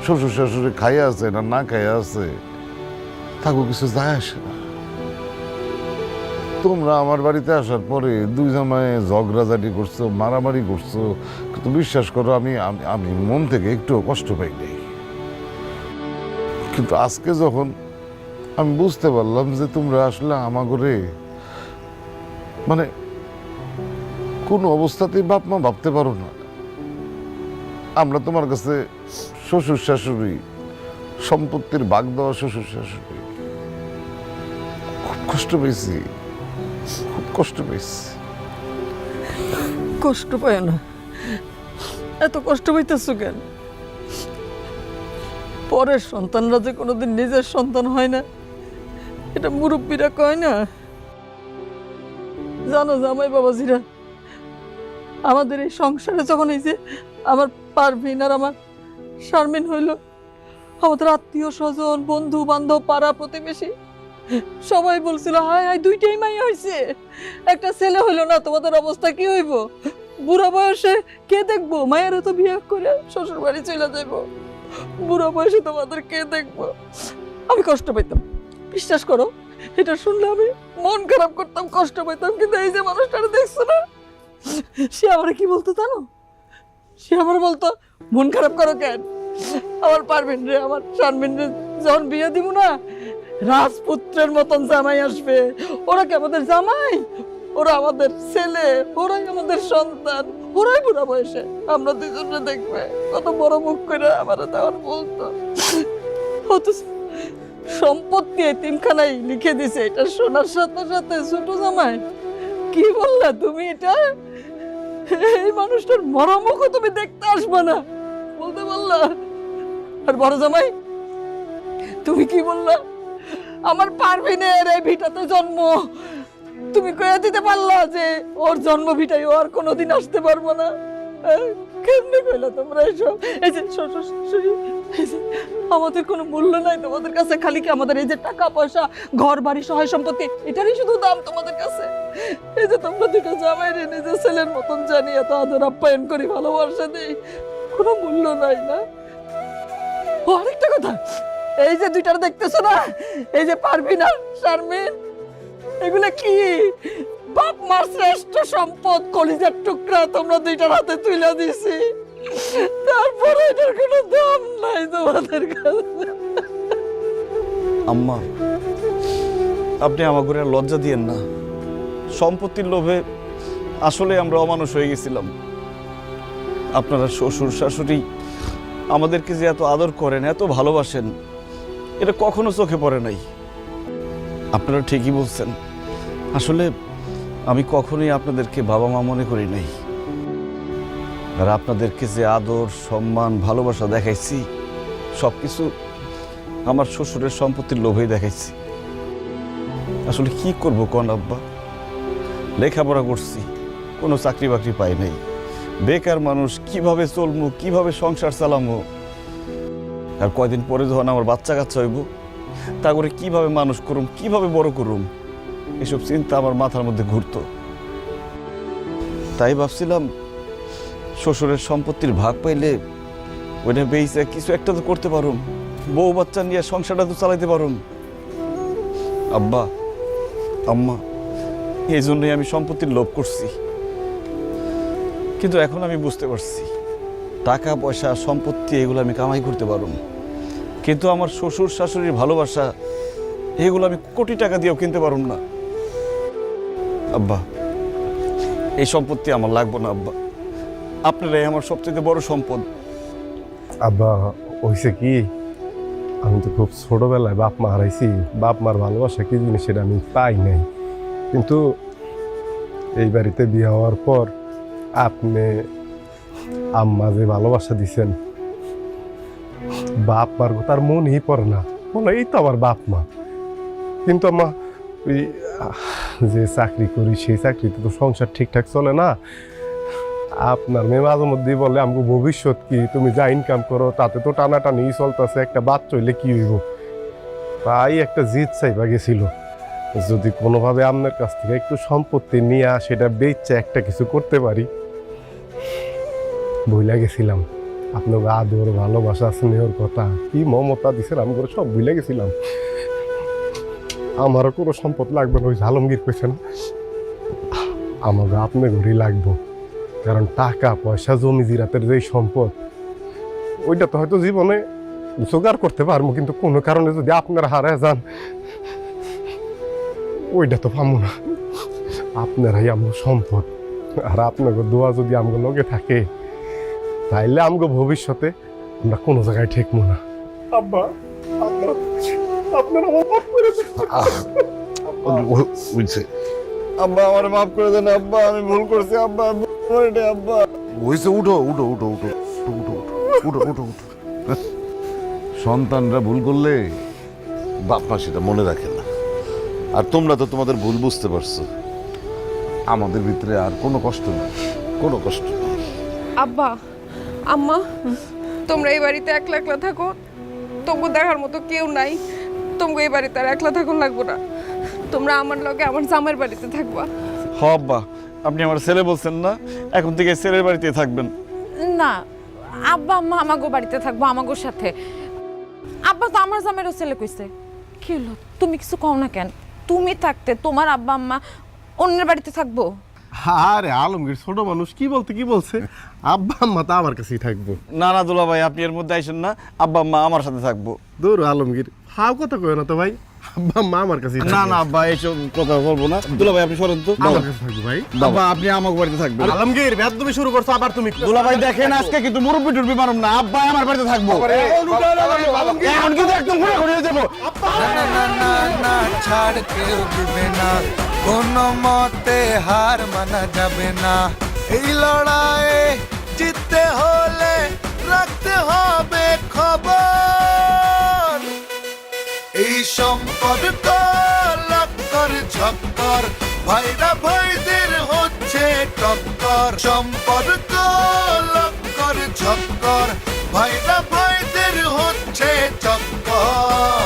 শ্বশুর শাশুড়ি খাইয়া আছে না না খাইয়া আছে তাকে কিছু যায় আসে না। তোমরা আমার বাড়িতে আসার পরে দুই জামাই ঝগড়াঝাটি করছো, মারামারি করছো, কিন্তু বিশ্বাস করো আমি আমি মন থেকে একটু কষ্ট পাই নাই। কিন্তু আজকে যখন আমি বুঝতে পারলাম যে তোমরা আসলে আমাগরে মানে কোন অবস্থাতেই বাপ মা ভাবতে পারো না, আমরা তোমার কাছে শ্বশুর শাশুড়ি, সম্পত্তির ভাগ দেওয়া শ্বশুর শাশুড়ি, খুব কষ্ট পেয়েছি, খুব কষ্ট পেয়েছি। কষ্ট পায় না, এত কষ্ট পাইতেছো কেন? পরের সন্তানরা যে কোনোদিন নিজের সন্তান হয় না, এটা মুরব্বীরা কয় না? জানো জামাই বাবাজিরা, আমাদের এই সংসারে যখন এই যে আমার পারভিন আর আমার শারমিন হইল, আমাদের আত্মীয় স্বজন, বন্ধু বান্ধব, পাড়া প্রতিবেশী সবাই বলছিল, হায় হায় দুইটাই মাইয়া হয়েছে, একটা ছেলে হইলো না, তোমাদের অবস্থা কি হইব? বুড়া বয়সে কে দেখবো? মায়েরা তো বিয়ে করে শ্বশুর বাড়ি চলে যাইবো, বুড়া বয়সে তোমাদের কে দেখবো? আমি কষ্ট পাইতাম, বিশ্বাস করো, এটা শুনলে আমি মন খারাপ করতাম, কষ্ট পাইতাম। কিন্তু এই যে মানুষটারে দেখছো না, সে আমার কি বলতো জানো? সে আমার বলতো, মন খারাপ করো কেন? আমার পারবেন রে, আমার শারমিন রে যখন বিয়ে দিব না, রাজপুত্রের মতন জামাই আসবে। ওরা কি আমাদের জামাই? ওরা আমাদের ছেলে, ওরাই আমাদের সন্তান, ওরাই বুড়া বয়সে আমরা দুজনে দেখবে। কত বড় মুখ করে আমার তখন বলতো। অথচ সম্পত্তি এতিমখানায় লিখে দিছে, এটা শোনার সাথে সাথে ছোট জামাই কি বললা তুমি? এটা এই মানুষটার মরামুখও তুমি দেখতে আসবে না বলতে পারলা? আর বড় জামাই তুমি কি বললা? আমার পারভিনের এই ভিটাতে জন্ম, তুমি কয়ে দিতে পারলা যে ওর জন্ম ভিটায় ও আর কোনোদিন আসতে পারবো না? কেমনে কইলা তোমরা এসব? এই যে আমাদের কোনো মূল্য নাই তোমাদের কাছে, খালি কি আমাদের এই যে টাকা পয়সা, ঘর বাড়ি, সহায় সম্পত্তি, এটারই শুধু দাম তোমাদের কাছে? এই যে তোমরা দুটো জামাই রে নিজের ছেলের মতন জানি এত আদর আপ্যায়ন করি, ভালোবাসা দিই, কোনো মূল্য নাই না? ও আরেকটা কথা, এই যে দুইটার দেখতেছো না, এই যে পারভিন আর শারমিন, এগুলা কি বাপ মার শ্রেষ্ঠ সম্পদ, কলিজার টুকরা তোমরা দুইটার হাতে তুলে দিছি, তারপরে এটার কোনো দাম নাই তোমাদের কাছে। আম্মা, আপনি আমাকে আর লজ্জা দিয়েন না। সম্পত্তির লোভে আসলে আমরা অমানুষ হয়ে গেছিলাম। আপনারা শ্বশুর শাশুড়ি আমাদেরকে যে এত আদর করেন, এত ভালোবাসেন, এটা কখনো চোখে পড়ে নাই। আপনারা ঠিকই বলছেন, আসলে আমি কখনোই আপনাদেরকে বাবা মা মনে করি নাই। আর আপনাদেরকে যে আদর, সম্মান, ভালোবাসা দেখাইছি, সব কিছু আমার শ্বশুরের সম্পত্তির লোভেই দেখাইছি। আসলে কি করবো কোন আব্বা? লেখাপড়া করছি, কোনো চাকরি বাকরি পাই নাই, বেকার মানুষ, কিভাবে চলবো, কিভাবে সংসার চালামো? আর কয়দিন পরে যখন আমার বাচ্চা কাচ্চা হইব, তা করে কিভাবে মানুষ করুম, কিভাবে বড় করুম, এসব চিন্তা আমার মাথার মধ্যে ঘুরতো। তাই ভাবছিলাম শ্বশুরের সম্পত্তির ভাগ পাইলে ওইটা বেইছে কিছু একটা তো করতে পারুম, বউ বাচ্চা নিয়ে সংসারটা তো চালাইতে পারুম। আব্বা, আম্মা, এই জন্যই আমি সম্পত্তির লোভ করছি। কিন্তু এখন আমি বুঝতে পারছি, টাকা পয়সা, সম্পত্তি, এগুলো আমি কামাই করতে পারুম, কিন্তু আমার শ্বশুর শাশুড়ির ভালোবাসা, এগুলো আমি কোটি টাকা দিয়েও কিনতে পারুম না। আব্বা, এই সম্পত্তি আমার লাগবে না আব্বা, আপনারাই আমার সবচেয়ে বড় সম্পদ। আব্বা, হয়েছে কি, আমি তো খুব ছোটবেলায় বাপ মা হারাইছি। বাপ মার ভালোবাসা কি জিনিস সেটা আমি পাই নাই, কিন্তু এই বাড়িতে বিয়ে হওয়ার পর আপনি আম্মা যে ভালোবাসা দিছেন, বাপ মার তার মনই পড়ে না, বলে এই তো আমার বাপ মা। কিন্তু আম্মা, ওই যে চাকরি করি সেই চাকরিতে তো সংসার ঠিকঠাক চলে না। আপনার মেয়ে মাঝে মধ্যেই বলে, আমাকে ভবিষ্যৎ কি, তুমি যা ইনকাম করো তাতে তো টানাটানি চলতেছে, একটা বাচ্চা হইলে কি হইব? তাই একটা জিদ চাইবা গেছিল, যদি কোনোভাবে আপনার কাছ থেকে একটু সম্পত্তি নিয়ে সেটা বেচে একটা কিছু করতে পারি। ভুলে গেছিলাম আপনার আদর, ভালোবাসা, স্নেহর কথা, কি মমতা দিছেন, আমি করে সব ভুলে গেছিলাম। আমারও কোনো সম্পদ লাগবে না, ওই আলমগীর কইছে না, আমাকে আপনার ঘরেই লাগবো। কারণ টাকা পয়সা, জমি জিরাতের যে সম্পদ, ওইটা তো হয়তো জীবনে জোগাড় করতে পারবো, কিন্তু কোনো কারণে যদি আপনারা হারায় যান, ওইটা তো পাবো না। আপনারাই আমার সম্পদ, আর আপনাকে দোয়া যদি আমাকে লগে থাকে, তাইলে আমাকে ভবিষ্যতে আমরা কোনো জায়গায় ঠেকবো না। আব্বা, আপনারা মাফ করে দেন। বুঝছে আব্বা, আমার মাফ করে দেন আব্বা, আমি ভুল করছি আব্বা, আব্বা। হয়েছে, উঠো উঠো উঠো উঠো উঠো উঠো উঠো উঠো উঠো। সন্তানরা ভুল করলে বাপ মা সেটা মনে রাখে না। আর তোমরা তো তোমাদের ভুল বুঝতে পারছো। আমাদের ভিতরে আর কোনো কষ্ট নেই, কোনো কষ্ট নেই। আব্বা আম্মা তোমরা এই বাড়িতে একলা একলা থাকো, তোমাকে দেখার মতো কেউ নাই। তোমাকে এই বাড়িতে আর একলা থাকুন লাগবো না, তোমরা আমার লগে আমার জামাইয়ের বাড়িতে থাকবা। হ আব্বা, আপনি আমার ছেলে বলছেন না, এখন থেকে ছেলের বাড়িতে থাকবেন। না আব্বা আম্মা আমাগো বাড়িতে থাকবো, আমাগো সাথে। আব্বা তো আমার জামাইরও ছেলে কইছে। কি হলো, তুমি কিছু কও না কেন? তুমি থাকতে তোমার আব্বা আম্মা অন্যের বাড়িতে থাকবো? আরে আলমগীর ছোট মানুষ কি বলছে, আব্বা আম্মা তো আমার কাছেই থাকবো। না না দুলা ভাই, আপনি এর মধ্যে আইসেন না, আব্বা আম্মা আমার সাথে থাকবো। দূর আলমগীর, হাও কথা কয় না তো ভাই, আব্বা আম্মা আমার কাছেই না থাকবে। না আব্বা, এইসব কথা বলবো না। দুলা ভাই আপনি সরেন তো। আমার কাছে থাকবো ভাই। আব্বা আপনি আমার বাড়িতে থাকবেন। আলমগীর বেয়াদবি শুরু করছো আবার তুমি। দুলা ভাই দেখেন, আজকে কিন্তু মুরব্বি টুরবি মারুম না, আব্বা আমার বাড়িতে থাকবো। এখন কিন্তু একদম ঘুরে ঘুরে যাবো। না না না না না ছাড় কেউ দিবে না, কোনো মতে হার মানা যাবে না। এই লড়াইয়ে জিততে হলে রাখতে হবে খবর। এই সম্পর্ক লক্কর ঝক্কর, ভাইরা ভাইদের হচ্ছে টক্কর। সম্পর্ক লক্কর ঝক্কর, ভাইরা ভাইদের হচ্ছে চক্কর।